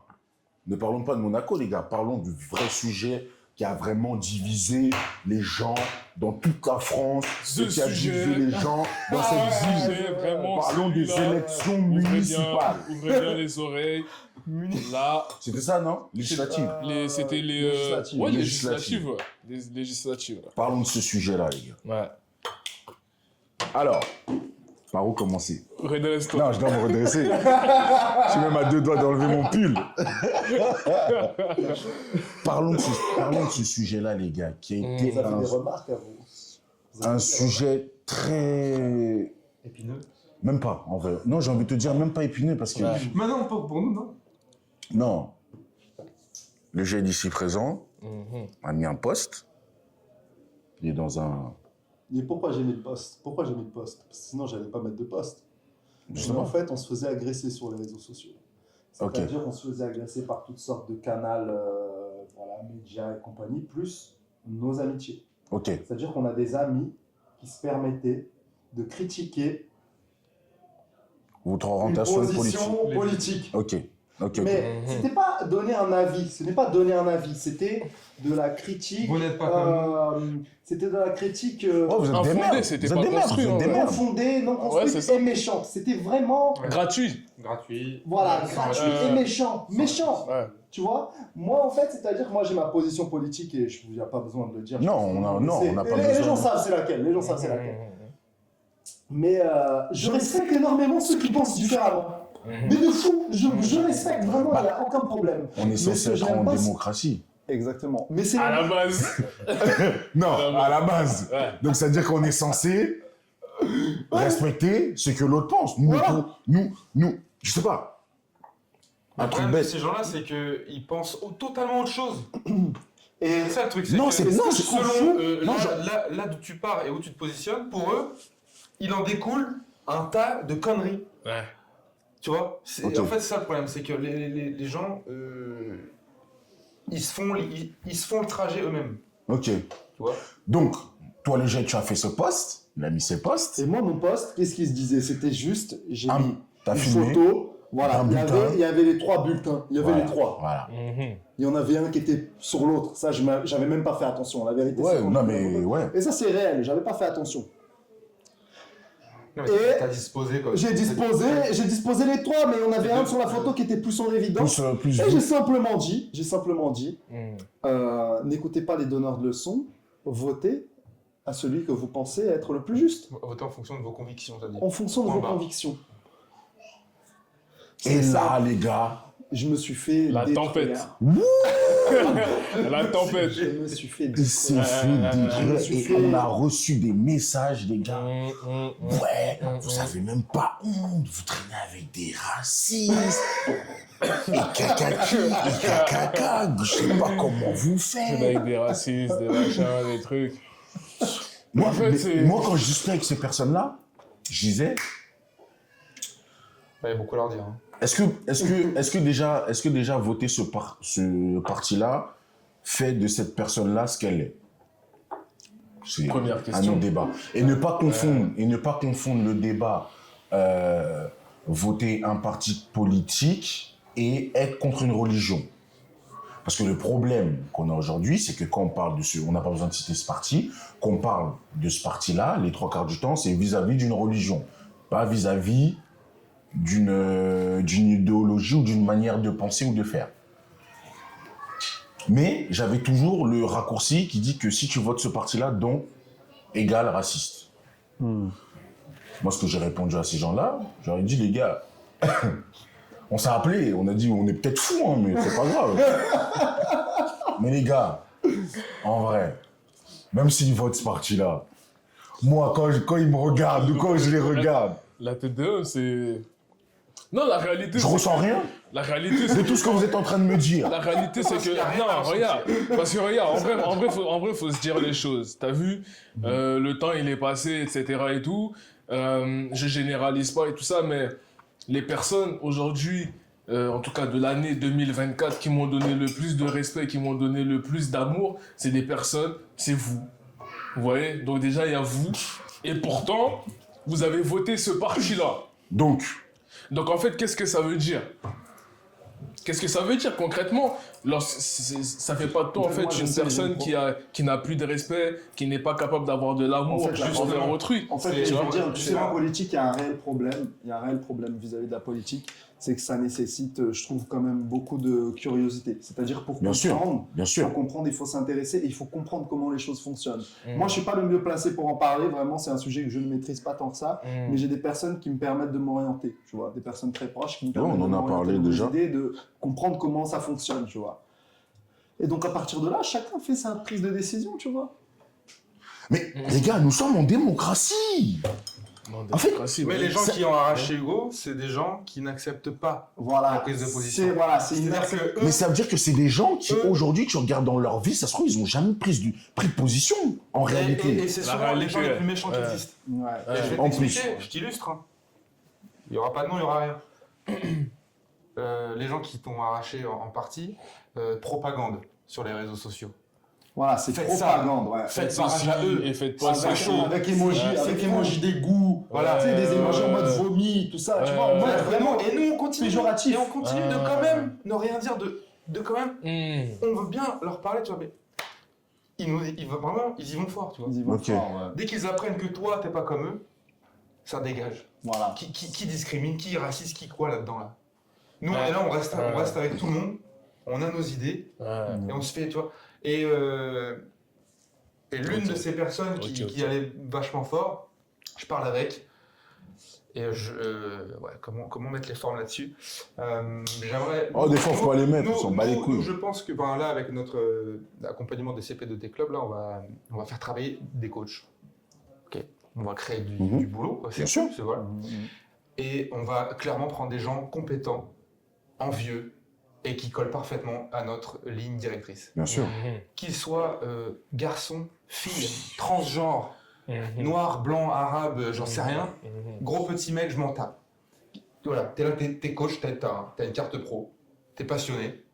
ne parlons pas de Monaco, les gars. Parlons du vrai sujet qui a vraiment divisé les gens dans toute la France, Ce et qui a sujet. divisé les gens dans cette ville. C'est vraiment Parlons des celui-là. élections Ouvrez bien, municipales. ouvrez bien les oreilles. Là, C'était ça, non? Législative. c'était les législatives. ouais, Législatives. législatives, ouais. Les législatives. Là. Parlons de ce sujet-là, les gars. Ouais. Alors, par où commencer? Redresse-toi. Non, je dois me redresser. Je suis même à 2 doigts d'enlever mon pull. Parlons de ce sujet-là, les gars, qui a été Vous avez des remarques à vous. Vous avez un des sujet très... Épineux. Même pas, en vrai. Non, j'ai envie de te dire, même pas épineux, parce que... Ouais. Mais non, pas pour nous, non. Non. Le jeune ici présent Mhm. a mis un post. Il est dans un... Mais pourquoi j'ai mis le poste? Pourquoi j'ai mis le poste? Parce que sinon, j'allais pas mettre de poste. Mais Justement. en fait, on se faisait agresser sur les réseaux sociaux. Ok. C'est-à-dire qu'on se faisait agresser par toutes sortes de canaux, voilà, médias et compagnie, plus nos amitiés. Ok. C'est-à-dire qu'on a des amis qui se permettaient de critiquer Votre une orientation politique. position politique. Ok. Ok. Mais Mhm. c'était pas donner un avis, ce n'est pas donner un avis, c'était de la critique. Vous n'êtes pas comme C'était de la critique Oh, vous êtes des Infondé, merdes. c'était Vous pas êtes des merdes. construit, Vous êtes des hein, merdes. infondée, non Ouais, construite c'est ça. et méchante. C'était vraiment, Gratuit. gratuit. voilà, Sans gratuit Ouais. et méchant. Méchant, Ouais. tu vois. Moi, en fait, c'est-à-dire que moi, j'ai ma position politique et il n'y a pas besoin de le dire. Non, on a- non, C'est- on n'a pas les besoin. gens savent c'est laquelle. Les gens savent c'est laquelle. Mhm. Mais je respecte énormément ceux qui pensent différemment. Mais de fou, je respecte vraiment, il n'y a aucun problème. On est Mais ce censé que être j'aime en pas, c'est- démocratie. Exactement. Mais c'est À la base. Non, Ah, à la base. Ouais. Donc, ça veut dire qu'on est censé respecter ce que l'autre pense. Nous, Voilà. nous, je sais pas. Le Un truc problème de bête. ces gens-là, c'est qu'ils pensent totalement autre chose. Et C'est ça le truc. Non, que c'est- non, c'est selon fou. Non, là d'où tu pars et où tu te positionnes, pour eux, il en découle un tas de conneries. Ouais. Tu vois. Ok. En fait, c'est ça le problème, c'est que les gens, ils se font le trajet eux-mêmes. Ok. Tu vois. Donc, toi, le jet, tu as fait ce post. Il a mis ses posts. Et moi, mon poste, qu'est-ce qu'il se disait? C'était juste, j'ai Ah, mis t'as une filmé. photo. Voilà, Un il y, bulletin. avait, il y avait les 3 bulletins. Il y avait Voilà, les 3. Voilà. Mhm. Il y en avait un qui était sur l'autre. Ça, j'avais même pas fait attention. La vérité, Ouais, c'est non, mais ouais. Et ça, c'est réel. J'avais pas fait attention. Non, Et mais t'as disposé quoi. J'ai disposé les 3, mais il y en avait un sur la photo qui était plus en évidence. Plus Et vite. j'ai simplement dit, Mhm. n'écoutez pas les donneurs de leçons, votez à celui que vous pensez être le plus juste, Votez en fonction de vos convictions, t'as dit. en fonction de Point vos barre. convictions. Et C'est là, ça. les gars, Je me suis fait La détruire. tempête. La tempête. Je me suis fait il s'est détruire. fait détruire je suis et fait- on a reçu des messages, les gars. Mhm. Ouais, vous avez même pas honte, vous traînez avec des racistes. Et caca, je sais pas comment vous C'est faites. avec des racistes, des machins, des trucs. Moi, En fait, mais c'est- moi, quand je discutais avec ces personnes-là, je disais, Il y a beaucoup à leur dire. Hein. est-ce que déjà voter ce parti-là fait de cette personne-là ce qu'elle est? C'est Première un question. autre débat. Et ne pas confondre le débat voter un parti politique et être contre une religion. Parce que le problème qu'on a aujourd'hui, c'est que quand on parle de on n'a pas besoin de citer ce parti, qu'on parle de ce parti-là, les 3 quarts du temps, c'est vis-à-vis d'une religion, pas vis-à-vis d'une idéologie ou d'une manière de penser ou de faire. Mais j'avais toujours le raccourci qui dit que si tu votes ce parti-là, donc égale raciste. Moi, ce que j'ai répondu à ces gens-là, j'aurais dit, les gars, on s'est appelé, on a dit, on est peut-être fous, hein, mais c'est pas grave. Mais les gars, en vrai, même s'ils votent ce parti-là, moi, quand ils me regardent ou quand je les regarde, La tête de homme, c'est. Non, la réalité, je c'est. ressens rien La réalité, de c'est. tout ce que vous êtes en train de me dire. La réalité, c'est que. qu'il y a rien à Non, ressentir. regarde. Parce que regarde, en vrai, faut se dire les choses. T'as vu, le temps, il est passé, etc. et tout. Je généralise pas et tout ça, mais les personnes aujourd'hui, en tout cas de l'année 2024, qui m'ont donné le plus de respect, qui m'ont donné le plus d'amour, c'est des personnes, c'est vous. Vous voyez? Donc déjà, il y a vous. Et pourtant, vous avez voté ce parti-là. Donc, Donc en fait, qu'est-ce que ça veut dire? Qu'est-ce que ça veut dire concrètement? Ça fait pas de toi en fait Moi, je une sais, personne j'ai qui n'a plus de respect, qui n'est pas capable d'avoir de l'amour En fait, juste envers autrui. En fait, C'est- je tu veux vois, dire, tu sais, en politique, il y a un réel problème. Il y a un réel problème vis-à-vis de la politique. C'est que ça nécessite, je trouve, quand même beaucoup de curiosité. C'est-à-dire, pour Bien sûr, comprendre, bien sûr. pour comprendre, il faut s'intéresser et il faut comprendre comment les choses fonctionnent. Mm. Moi, je suis pas le mieux placé pour en parler. Vraiment, c'est un sujet que je ne maîtrise pas tant que ça. Mm. Mais j'ai des personnes qui me permettent de m'orienter. Tu vois, des personnes très proches qui me Ouais, permettent on en de a m'orienter parlé dans mes déjà. idées, de comprendre comment ça fonctionne. Tu vois. Et donc, à partir de là, chacun fait sa prise de décision. Tu vois. Mais les gars, nous sommes en démocratie. Non, En fait, démocratie, Mais ouais. les gens ça- qui ont arraché Hugo, c'est des gens qui n'acceptent pas Voilà. la prise de position. C'est une C'est-à-dire que eux, Mais ça veut dire que c'est des gens qui, Eux- aujourd'hui, tu regardes dans leur vie, ça se trouve, ils n'ont jamais pris de position, en réalité. et c'est La souvent les réalité, gens les ouais. plus méchants qui Ouais. existent. Ouais. Et je vais En t'expliquer, plus. je t'illustre. Hein. Il n'y aura pas de nom, il n'y aura rien. Les gens qui t'ont arraché en partie, propagande sur les réseaux sociaux. Voilà, c'est Faites ça. propagande. Ouais. Faites ça barrage à eux. et faites pas Avec, ça. chaud. avec emoji, Ouais, avec c'est emoji d'égout, Voilà. tu sais, des emojis en mode Ouais. vomi, tout ça, tu Ouais. vois, en mode Ouais, vraiment. Et nous, on continue. péjoratif. Et on continue de quand même ne rien dire, de quand même. Mm. On veut bien leur parler, tu vois, mais vraiment, ils y vont fort, tu vois. Ils y vont Ok. fort, ouais. Dès qu'ils apprennent que toi, t'es pas comme eux, ça dégage. Voilà. Qui discrimine, qui est raciste, qui quoi là-dedans là. Nous, Ouais. on est là, on reste Ouais. avec tout le monde, on a nos idées, Ouais. et on se fait, tu vois. Et l'une Ok. de ces personnes Ok, ok. qui allait vachement fort, je parle avec, et ouais, comment mettre les formes là-dessus. J'aimerais. Oh, des fois, faut pas les mettre, nous- on s'en bat les nous, couilles. Je pense que ben, là, avec notre accompagnement des CP2T Club, là, on va faire travailler des coachs. Ok. On va créer du boulot, quoi, Bien sûr. voilà. Et on va clairement prendre des gens compétents, envieux, et qui collent parfaitement à notre ligne directrice. Bien sûr. Qu'ils soient garçons, filles, transgenres, Mhm. noirs, blancs, arabes, j'en sais rien. Mhm. Gros petit mec, je m'en tape. Voilà, t'es là, t'es coach, t'as une carte pro, t'es passionné,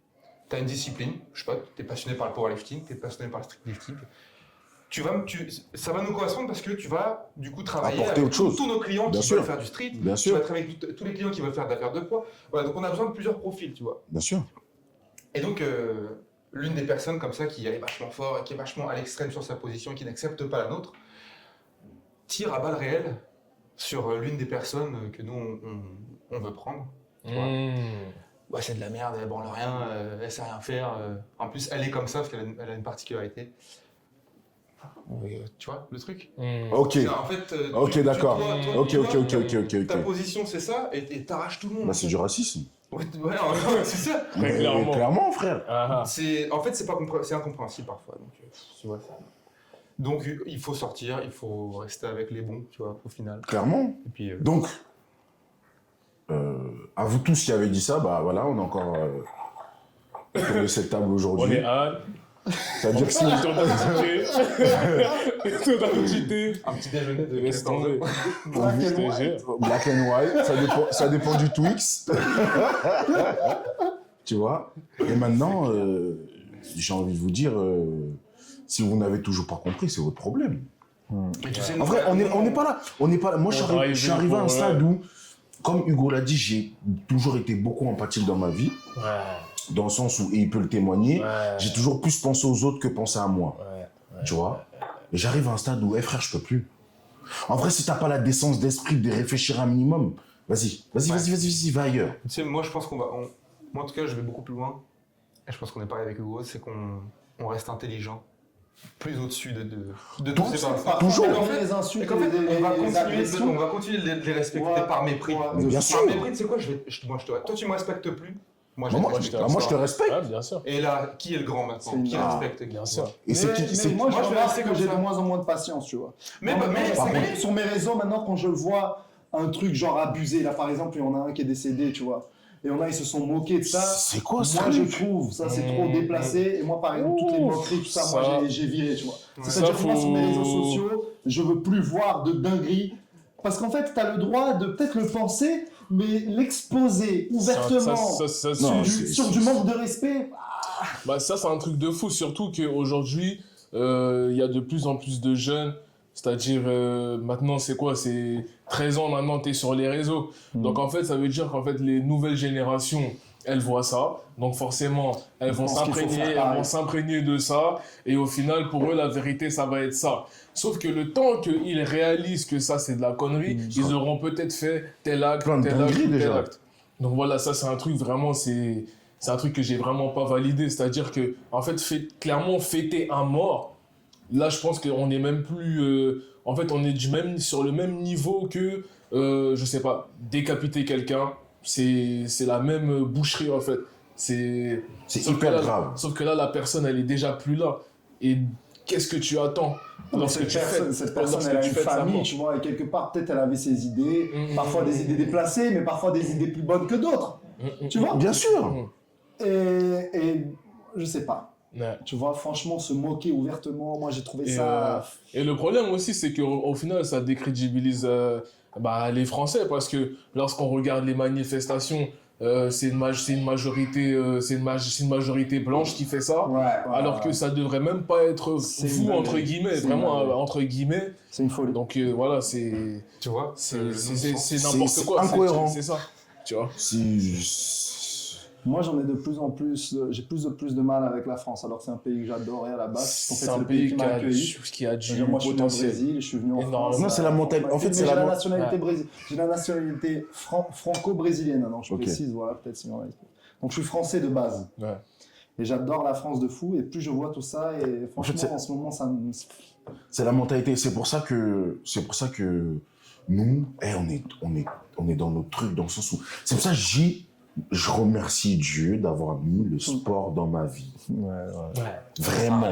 t'as une discipline, je sais pas, t'es passionné par le powerlifting, t'es passionné par le streetlifting. Ça va nous correspondre parce que tu vas du coup travailler Apporter avec autre chose. tous nos clients Bien qui sûr. veulent faire du street, Bien tu sûr, vas travailler avec tous les clients qui veulent faire de l'affaire de poids. Voilà, donc on a besoin de plusieurs profils, tu vois. bien sûr. Et donc, l'une des personnes comme ça qui est vachement fort et qui est vachement à l'extrême sur sa position et qui n'accepte pas la nôtre, tire à balles réelles sur l'une des personnes que nous, on veut prendre. Mhm. Ouais, c'est de la merde, elle branle rien, elle sait rien faire. En plus, elle est comme ça parce qu'elle a une particularité. Tu vois, le truc Mhm. Ok. C'est en fait, Ok, d'accord. toi, Ok, tu ok, vois, ok. Ta position, c'est ça, et t'arraches tout le monde. Bah, c'est du racisme. Ouais, c'est ça. Très Mais clairement. clairement, frère. Ah. En fait, c'est incompréhensible parfois. Donc, tu vois, donc, il faut sortir, il faut rester avec les bons, tu vois, au final. Clairement. Et puis, Donc, à vous tous qui avez dit ça, bah voilà, on a encore autour de cette table On aujourd'hui. est Anne. Ça veut dire que si... Tour d'identité. Tour d'identité. un petit déjeuner de Laisse 14 tomber. heures. Black and Je te white. jure. Black and white, ça dépend du Twix. Tu vois. Et maintenant, j'ai envie de vous dire, si vous n'avez toujours pas compris, c'est votre problème. Mais tu sais, En vrai, on n'est pas là. On n'est pas là. Moi, je suis arrivé à un stade où, comme Hugo l'a dit, j'ai toujours été beaucoup empathique dans ma vie, Ouais. dans le sens où, et il peut le témoigner, Ouais. j'ai toujours plus pensé aux autres que penser à moi. Ouais. Tu vois. Et j'arrive à un stade où, frère, je peux plus. En vrai, si t'as pas la décence d'esprit de réfléchir un minimum, vas-y, va ailleurs. Tu sais, moi, je pense qu'on va. Moi, en tout cas, je vais beaucoup plus loin. Et je pense qu'on est pareil avec Hugo, c'est qu'on reste intelligent. Plus au-dessus de tous ces Par Toujours. contre, En fait, les insultes Et qu'en fait, et on va les continuer agressions. de les respecter Ouais, par mépris. ouais. Mais bien sûr. Par mépris, tu sais quoi, toi, tu me respectes plus. Moi, je Moi, te respecte. moi, je te respecte. Ah, bien sûr. Et là, qui est le grand maintenant? C'est Qui une- respecte? Bien sûr. Et c'est qui Mais c'est- moi, moi, je je vais remarque rester que comme j'ai ça. de moins en moins de patience, tu vois. Mais Moi, c'est vrai. sur mes réseaux, maintenant, quand je vois un truc genre abusé, là, par exemple, il y en a un qui est décédé, tu vois. Et il y en a, ils se sont moqués de ça. C'est quoi Moi, ça je trouve, ça, c'est trop déplacé. Et moi, par exemple, toutes les moqueries, tout ça, moi, Ça- j'ai viré, tu vois. Ouais. C'est-à-dire Ça, que moi, sur mes faut- réseaux sociaux, je veux plus voir de dingueries. Parce qu'en fait, tu as le droit de peut-être le penser, mais l'exposer ouvertement Non, sur du manque de respect. Bah, ça, c'est un truc de fou, surtout qu'aujourd'hui, il y a de plus en plus de jeunes C'est-à-dire, maintenant, c'est quoi? C'est 13 ans maintenant, tu es sur les réseaux. Donc, en fait, ça veut dire qu'en fait, les nouvelles générations, elles voient ça. Donc, forcément, elles vont s'imprégner de ça. Et au final, pour eux, la vérité, ça va être ça. Sauf que le temps qu'ils réalisent que ça, c'est de la connerie, ils auront peut-être fait tel acte, tel acte. Donc, voilà, ça, c'est un truc vraiment, c'est un truc que j'ai vraiment pas validé. C'est-à-dire que, en fait, clairement, fêter un mort, là, je pense qu'on est même plus... en fait, on est même sur le même niveau que, je sais pas, décapiter quelqu'un. C'est la même boucherie, en fait. C'est hyper grave. Sauf que là, la personne, elle est déjà plus là. Et qu'est-ce que tu attends cette personne, elle a une famille, tu vois, et quelque part, peut-être elle avait ses idées, parfois des idées déplacées, mais parfois des idées plus bonnes que d'autres. Tu vois? Bien sûr. Et je sais pas. Ouais. Tu vois, franchement, se moquer ouvertement, moi j'ai trouvé ça... Et le problème aussi, c'est qu'au final, ça décrédibilise les Français, parce que lorsqu'on regarde les manifestations, c'est une majorité blanche qui fait ça, alors que ça devrait même pas être vous, entre guillemets, vraiment entre guillemets. C'est une folie. Donc voilà, c'est... Tu vois, c'est n'importe quoi. C'est incohérent. C'est ça, tu vois. Moi, j'en ai de plus en plus, j'ai plus de mal avec la France, alors que c'est un pays que j'adorais à la base. C'est un pays qui m'a accueilli. Qui a du moi, je suis venu au potentiel. Brésil, je suis venu en France. Non, c'est la mentalité. En fait, c'est la nationalité brésilienne. J'ai la nationalité franco-brésilienne, non, je précise, voilà, peut-être sinon. Donc, je suis français de base. Ouais. Et j'adore la France de fou, et plus je vois tout ça, et franchement, en ce moment, ça me... C'est la mentalité. C'est pour ça que nous, on est dans notre truc, dans le sens où... C'est pour ça que je remercie Dieu d'avoir mis le sport dans ma vie. Vraiment.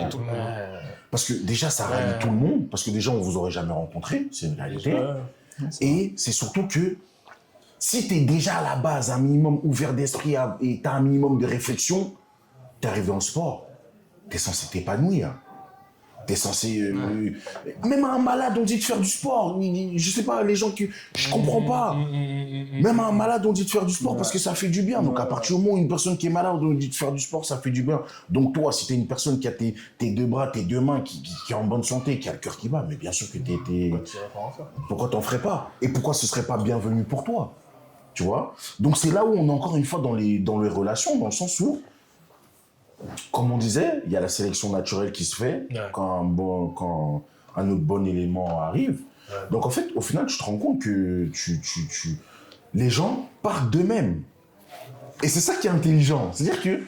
Parce que déjà, ça rallie tout le monde. Parce que déjà, on vous aurait jamais rencontré. C'est une réalité. Et c'est surtout que si tu es déjà à la base un minimum ouvert d'esprit et tu as un minimum de réflexion, tu arrives dans le sport, tu es censé t'épanouir. T'es censé... Même à un malade, on dit de faire du sport. Je sais pas, les gens qui... Je comprends pas. Même à un malade, on dit de faire du sport parce que ça fait du bien. Donc, à partir du moment où une personne qui est malade, on dit de faire du sport, ça fait du bien. Donc, toi, si t'es une personne qui a tes deux bras, tes deux mains, qui est en bonne santé, qui a le cœur qui bat, mais bien sûr que pourquoi t'en ferais pas? Et pourquoi ce serait pas bienvenu pour toi? Tu vois? Donc, c'est là où on est encore une fois dans les relations, dans le sens où, comme on disait, il y a la sélection naturelle qui se fait quand un autre bon élément arrive. Donc en fait, au final, tu te rends compte que les gens partent d'eux-mêmes. Et c'est ça qui est intelligent. C'est-à-dire que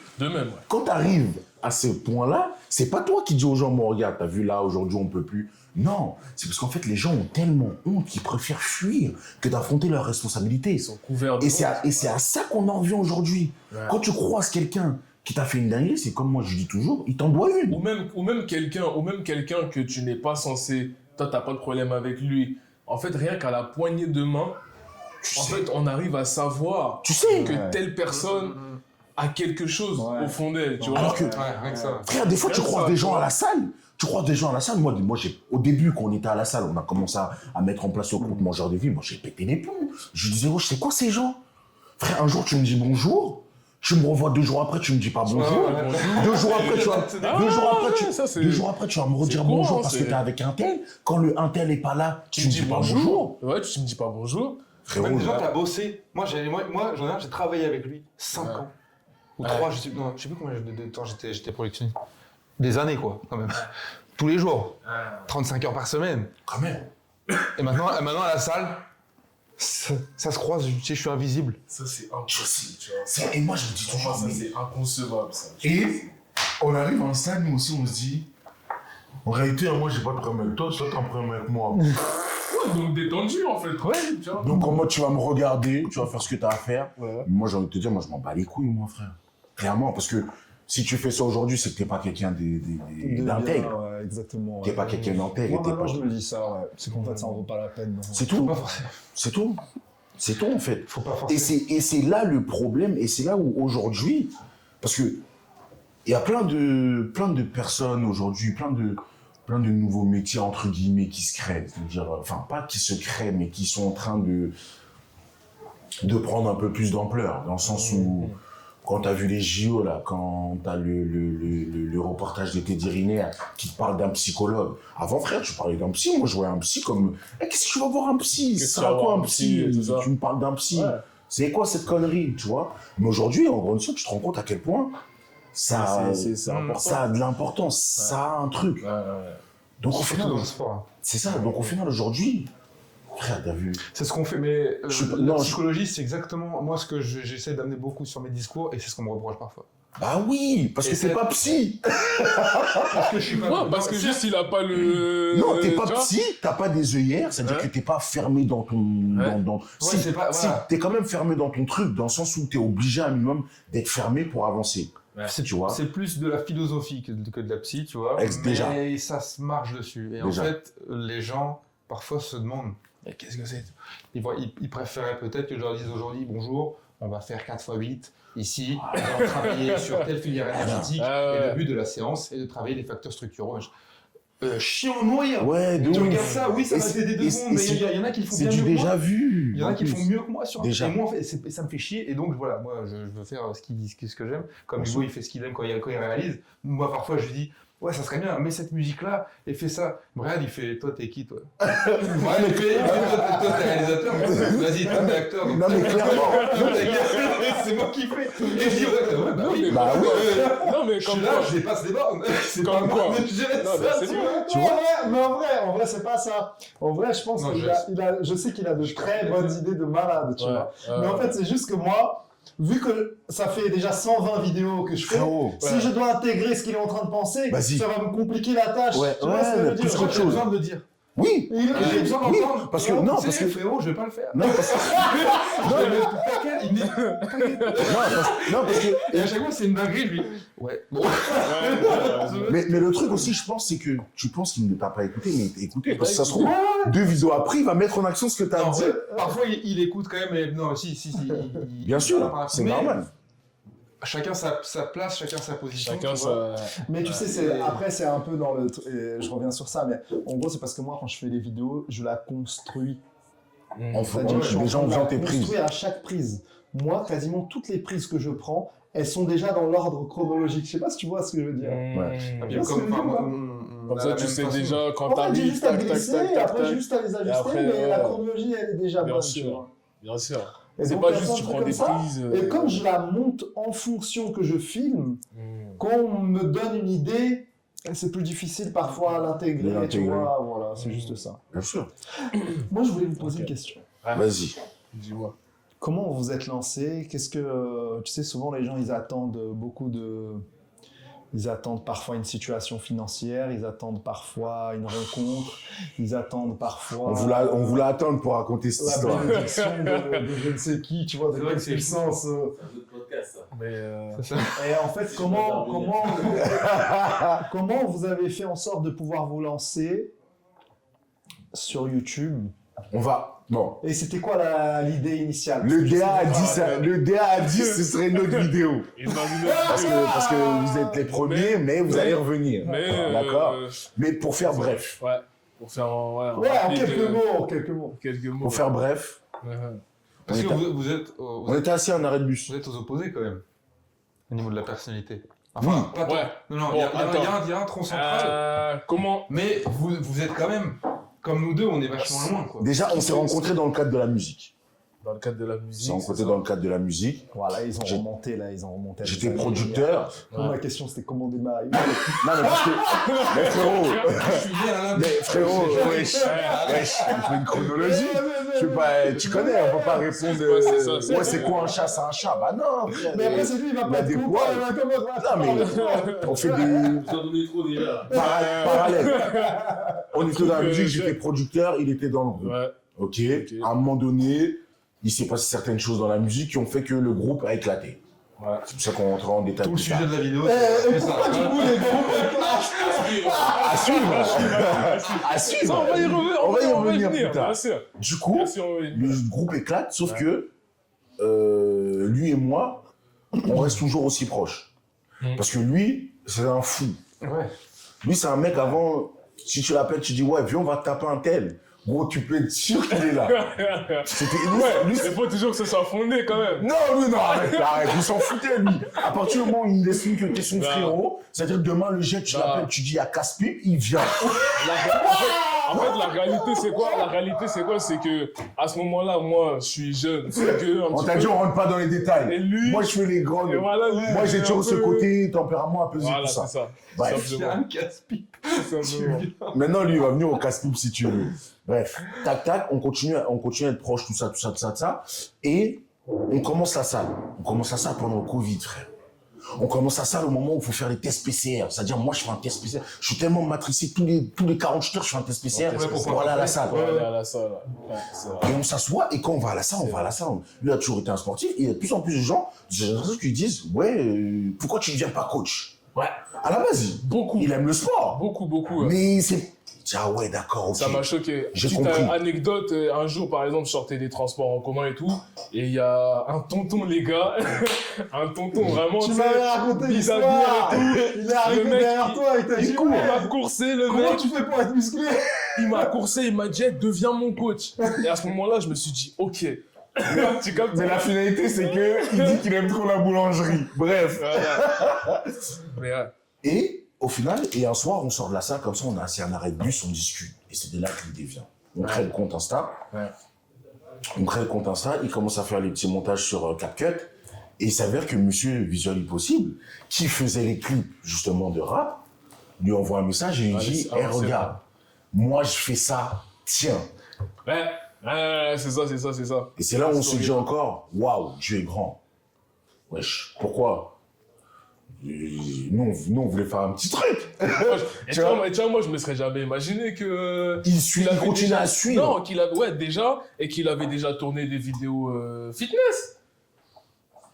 quand tu arrives à ce point-là, c'est pas toi qui dis aux gens, bon regarde, t'as vu là, aujourd'hui on peut plus. Non, c'est parce qu'en fait, les gens ont tellement honte qu'ils préfèrent fuir que d'affronter leurs responsabilités. Ils sont couverts de honte. Et c'est à ça qu'on en vient aujourd'hui. Quand tu croises quelqu'un qui t'a fait une dinguerie, c'est comme moi je dis toujours, il t'en doit une. Ou même quelqu'un que tu n'es pas censé, toi t'as pas de problème avec lui. En fait, rien qu'à la poignée de main, fait, on arrive à savoir que telle personne a quelque chose au fond d'elle, tu vois. Alors que, frère, des fois tu croises des gens à la salle. Moi, au début, quand on était à la salle, on a commencé à mettre en place le groupe Mangeur de Vie. Moi, j'ai pété les plombs. Je disais, oh, c'est quoi ces gens? Frère, un jour, tu me dis bonjour. Tu me revois 2 jours après, tu me dis pas bonjour. 2 jours après, tu vas me redire bonjour parce que t'es avec un tel. Quand le un tel est pas là, tu me dis pas bonjour. Ouais, tu me dis pas bonjour. Frérot, même déjà, t'as bossé. Moi, j'ai travaillé avec lui 5 ans. Ou 3, je sais plus combien de temps j'étais productionné. Des années, quoi, quand même. Tous les jours. 35 heures par semaine. Quand même. Et maintenant, à la salle, ça se croise, je suis invisible. Ça, c'est impossible, tu vois. Et moi, je me dis toujours, ça, c'est inconcevable, ça. Et on arrive en stade, nous aussi, on se dit, en réalité, moi, j'ai pas de problème avec toi, toi, t'as un problème avec moi. Ouais, donc détendu, en fait. Ouais, tu vois. Donc, en mode, tu vas me regarder, tu vas faire ce que t'as à faire. Ouais. Moi, j'ai envie de te dire, moi, je m'en bats les couilles, moi, frère. Clairement, parce que si tu fais ça aujourd'hui, c'est que t'es pas quelqu'un d'intègre. Ouais, exactement. T'es pas quelqu'un d'intègre. Moi, je me dis ça, ouais. C'est qu'en fait, ça en vaut pas la peine. Non. C'est tout. C'est tout. C'est tout, en fait. Faut pas forcer. Et c'est là le problème, et c'est là où aujourd'hui, parce que il y a plein de personnes aujourd'hui, plein de nouveaux métiers, entre guillemets, qui se créent. C'est-à-dire, enfin, pas qui se créent, mais qui sont en train de prendre un peu plus d'ampleur, dans le sens où Quand t'as vu les JO, là, quand t'as le reportage de Teddy Riner qui te parle d'un psychologue. Avant, frère, tu parlais d'un psy. Moi, je voyais un psy comme... Qu'est-ce que tu vas voir un psy? Ça sert à quoi un psy? Tu me parles d'un psy. Ouais. C'est quoi cette connerie, tu vois? Mais aujourd'hui, en grande tu te rends compte à quel point ça, C'est important. ça a de l'importance, ça a un truc. Donc au Surtout final, dans le sport. Hein. c'est ça. Donc au final, aujourd'hui, frère, t'as vu? C'est ce qu'on fait, mais la non, psychologie, c'est exactement moi ce que j'essaie d'amener beaucoup sur mes discours et c'est ce qu'on me reproche parfois. Bah oui, parce Et que c'est pas psy. Parce que je suis pas. Non, parce que juste, il a pas le... Non, t'es pas tu vois psy, t'as pas des œillères, c'est-à-dire que t'es pas fermé dans ton... Si, c'est pas- si, voilà. t'es quand même fermé dans ton truc, dans le sens où t'es obligé un minimum d'être fermé pour avancer. Tu vois. C'est plus de la philosophie que de la psy, tu vois. Déjà. Mais ça se marche dessus. Et en Déjà. fait, les gens, parfois, se demandent mais qu'est-ce que c'est ils préféraient peut-être que je leur dise aujourd'hui bonjour, on va faire 4x8. Ici, on va travailler sur telle filière énergétique. Et le but de la séance est de travailler les facteurs structuraux. Chiant à mourir. Ouais, de Tu ouf. regardes ça, oui, ça Et m'a c'est- fait des et 2 c'est- secondes, mais et il y en a qui le font C'est bien du mieux que moi. déjà vu. Il y en a qui le en font plus. mieux que moi sur Déjà. Et moi, en fait, ça me fait chier. Et donc, voilà, moi, je veux faire ce que j'aime. Comme Hugo, il fait ce qu'il aime quand il réalise. Moi, parfois, je lui dis, ouais, ça serait bien, mets cette musique-là et fais ça. Brad, il fait, toi, t'es qui, toi? Ouais, mais toi, t'es réalisateur. Vas-y, toi, t'es acteur. Donc... Non, mais clairement. c'est moi qui fais. Et je dis, ouais, bah oui. Bah oui. Non, mais Je suis comme là, quoi. je dépasse les bornes. C'est Comme pas moi quoi. de gérer Non, mais ça, c'est tu bon. vois. Tu vois. Ouais, mais en vrai, c'est pas ça. En vrai, je pense Non, qu'il je sais qu'il a de très bonnes idées de malade, tu vois. Mais en fait, c'est juste que moi, vu que ça fait déjà 120 vidéos que je fais, Frérot. si je dois intégrer ce qu'il est en train de penser, Vas-y. ça va me compliquer la tâche. Ouais, tu vois ce que je veux mais dire? plus J'ai qu'autre chose. besoin de le dire. Oui. J'ai besoin Oui, d'entendre. parce que- Oh, non, tu sais, parce que- frérot, je vais pas le faire. Non, parce que... Non, mais t'inquiète, il me dit. non, parce que... Et à chaque fois, c'est une dinguerie, lui. Ouais. Bon. Mais le truc aussi, je pense, c'est que tu penses qu'il ne t'a pas écouté, mais il t'a écouté. Parce que ça se trouve, 2 vidéos après, il va mettre en action ce que t'as Non, dit. ouais, parfois, il écoute quand même. Mais non, si. Bien sûr, c'est Mais normal. Chacun sa place, chacun sa position. Chacun tu vois. sa... Mais tu sais, après, c'est un peu dans le... et je reviens sur ça, mais en gros, c'est parce que moi, quand je fais les vidéos, je la construis. En fait, C'est-à-dire que je suis en les gens train de ont la tes prises. construire à chaque prise. Moi, quasiment toutes les prises que je prends, elles sont déjà dans l'ordre chronologique. Je sais pas si tu vois ce que je veux dire. Ouais. Ah, bien, Parce comme que enfin, moi, Comme a ça, la tu même sais façon. déjà quand En fait, j'ai t'arrives, juste à tac, tac, glisser, tac, et tac, après, j'ai tac. juste à les ajuster, après, mais la chronologie, elle est déjà Bien bonne. sûr. tu vois. Bien sûr. Et C'est donc, pas il y a juste plein tu de prends trucs des comme ça. prises. Et comme je la monte en fonction que je filme, quand on me donne une idée, c'est plus difficile parfois à De l'intégrer, tu l'intégrer. vois, voilà, c'est juste ça. Bien sûr. Moi, je voulais vous poser Ok. une question. Vas-y. Dis-moi. Comment vous êtes lancé? Qu'est-ce que... tu sais, souvent, les gens, ils attendent beaucoup de... Ils attendent parfois une situation financière, ils attendent parfois une rencontre, ils attendent parfois... On voulait attendre pour raconter cette la histoire. bénédiction de je ne sais qui, tu vois, de C'est vrai que c'est puissance. C'est un autre podcast, ça. Mais C'est ça. Et en fait, comment vous avez fait en sorte de pouvoir vous lancer sur YouTube? On va... Bon. Et c'était quoi l'idée initiale? Le Parce que je DA a sais dit pas. ça. Le DA a dit ce serait une autre vidéo. Parce que vous êtes les premiers, mais vous allez revenir. Mais D'accord. Mais pour faire bref. Ouais. Pour faire un Ouais, en rapide, quelques mots, en quelques mots. Quelques mots. Pour faire bref, Parce que On vous êtes on était assis à un arrêt de bus. aux opposés quand même, au niveau de la personnalité. Oui. Pas tant. Ouais. Non, non, Bon, il y a un tronc central. Comment Mais vous êtes quand même, comme nous deux, on est vachement loin, quoi. Déjà, on s'est rencontrés dans le cadre de la musique. Dans le cadre de la On s'est musique. rencontrés dans le cadre de la musique. Voilà, ils ont J'ai- remonté là, ils ont remonté. à des J'étais années. producteur. Moi, ma question c'était comment démarrer. Non, mais parce que... Mais frérot, Je suis bien là. mais frérot, wesh, il faut une chronologie. Je sais pas, tu connais, on peut pas répondre. Ouais, c'est ça, c'est Ouais, ça. c'est quoi un chat, c'est un chat. Bah non, frère. Mais après, c'est lui, il va Il a pas des te poils. Non, mais on fait des Vous en donnez trop déjà. parallèles. On était dans la que musique, j'ai- j'étais producteur, il était dans le groupe. Ouais. Ok. À un moment donné, il s'est passé certaines choses dans la musique qui ont fait que le groupe a éclaté. Ouais. C'est pour ça qu'on rentrera en détail Tout le plus tard. sujet de la vidéo, Et c'est ça. pourquoi du coup les groupes À suivre. À Ça, suivre. on va y revenir. On va y revenir plus tard. Bien sûr. Du coup, Bien sûr, on va y venir. le groupe éclate, sauf Ouais. que lui et moi, on reste toujours aussi proches. Parce que lui, c'est un fou. Ouais. Lui, c'est un mec avant, si tu l'appelles, tu dis ouais, viens, on va te taper un tel. Gros, tu peux être sûr qu'il est là. C'était Ouais, lui, il faut toujours que ce soit fondé quand même. non, arrête, il s'en foutait, lui. À partir du moment où il estime que t'es son Non. frérot, c'est-à-dire que demain, le jet, tu Non. l'appelles, tu dis à casse-pipe, il vient. En fait, la réalité, c'est quoi? La réalité, c'est quoi? C'est que, à ce moment-là, moi, je suis jeune. C'est que, un On petit t'a peu- dit, on rentre pas dans les détails. Et lui, Moi, je fais les grandes. et voilà, lui, Moi, j'ai il est toujours un ce peu- côté tempérament à peser Voilà, tout ça. c'est ça. Bref. Il y a un casse-pipe. Simplement. Maintenant, lui, il va venir au casse-pipe si tu veux. Bref, tac, on continue à être proche, tout ça. Et on commence la salle. On commence la salle pendant le Covid, frère. On commence la salle au moment où il faut faire les tests PCR. C'est-à-dire, moi, je fais un test PCR. Je suis tellement matricé, tous les 48 heures, je fais un test PCR Ouais, pour aller à la salle. Ouais, aller à la salle. Ouais, c'est vrai. Et on s'assoit, et quand on va à la salle, on va à la salle. Lui a toujours été un sportif, et il y a de plus en plus de gens, j'ai l'impression qu'ils disent, ouais, pourquoi tu ne deviens pas coach? Ouais. À la base, Beaucoup. il aime le sport. Beaucoup. Ouais. Mais c'est... Ah ouais, d'accord, ok. Ça m'a choqué. J'ai Petite compris. anecdote, un jour par exemple, je sortais des transports en commun et tout, et il y a un tonton, les gars, un tonton vraiment, Tu sais, m'avais raconté bizarre l'histoire. et tout. Il est arrivé Le mec, derrière toi avec ta Il jupe. m'a coursé, le Comment mec, tu fais pour être musclé? il m'a coursé, il m'a dit, hey, deviens mon coach. Et à ce moment-là, je me suis dit, ok. Tu captes? Mais la finalité, c'est que il dit qu'il aime trop la boulangerie. Bref. Voilà. Mais ouais. Et au final, et un soir, on sort de la salle comme ça, on a assis à un arrêt de bus, on discute. Et c'est de là qu'il dévient. On crée le compte Insta. Ouais. On crée le compte Insta, il commence à faire les petits montages sur CapCut. Et il s'avère que Monsieur Visual Impossible, qui faisait les clips justement de rap, lui envoie un message et il Allez, dit c'est- hey, ah, c'est regarde, moi je fais ça, tiens. Ouais, c'est ça. Et c'est là où on C'est se dit horrible. encore waouh, Dieu est grand. Wesh, pourquoi nous, on voulait faire un petit truc. Et tu vois, moi, je me serais jamais imaginé que... Il avait continue déjà- à suivre. Non, qu'il avait, ouais, déjà, et qu'il avait déjà tourné des vidéos fitness.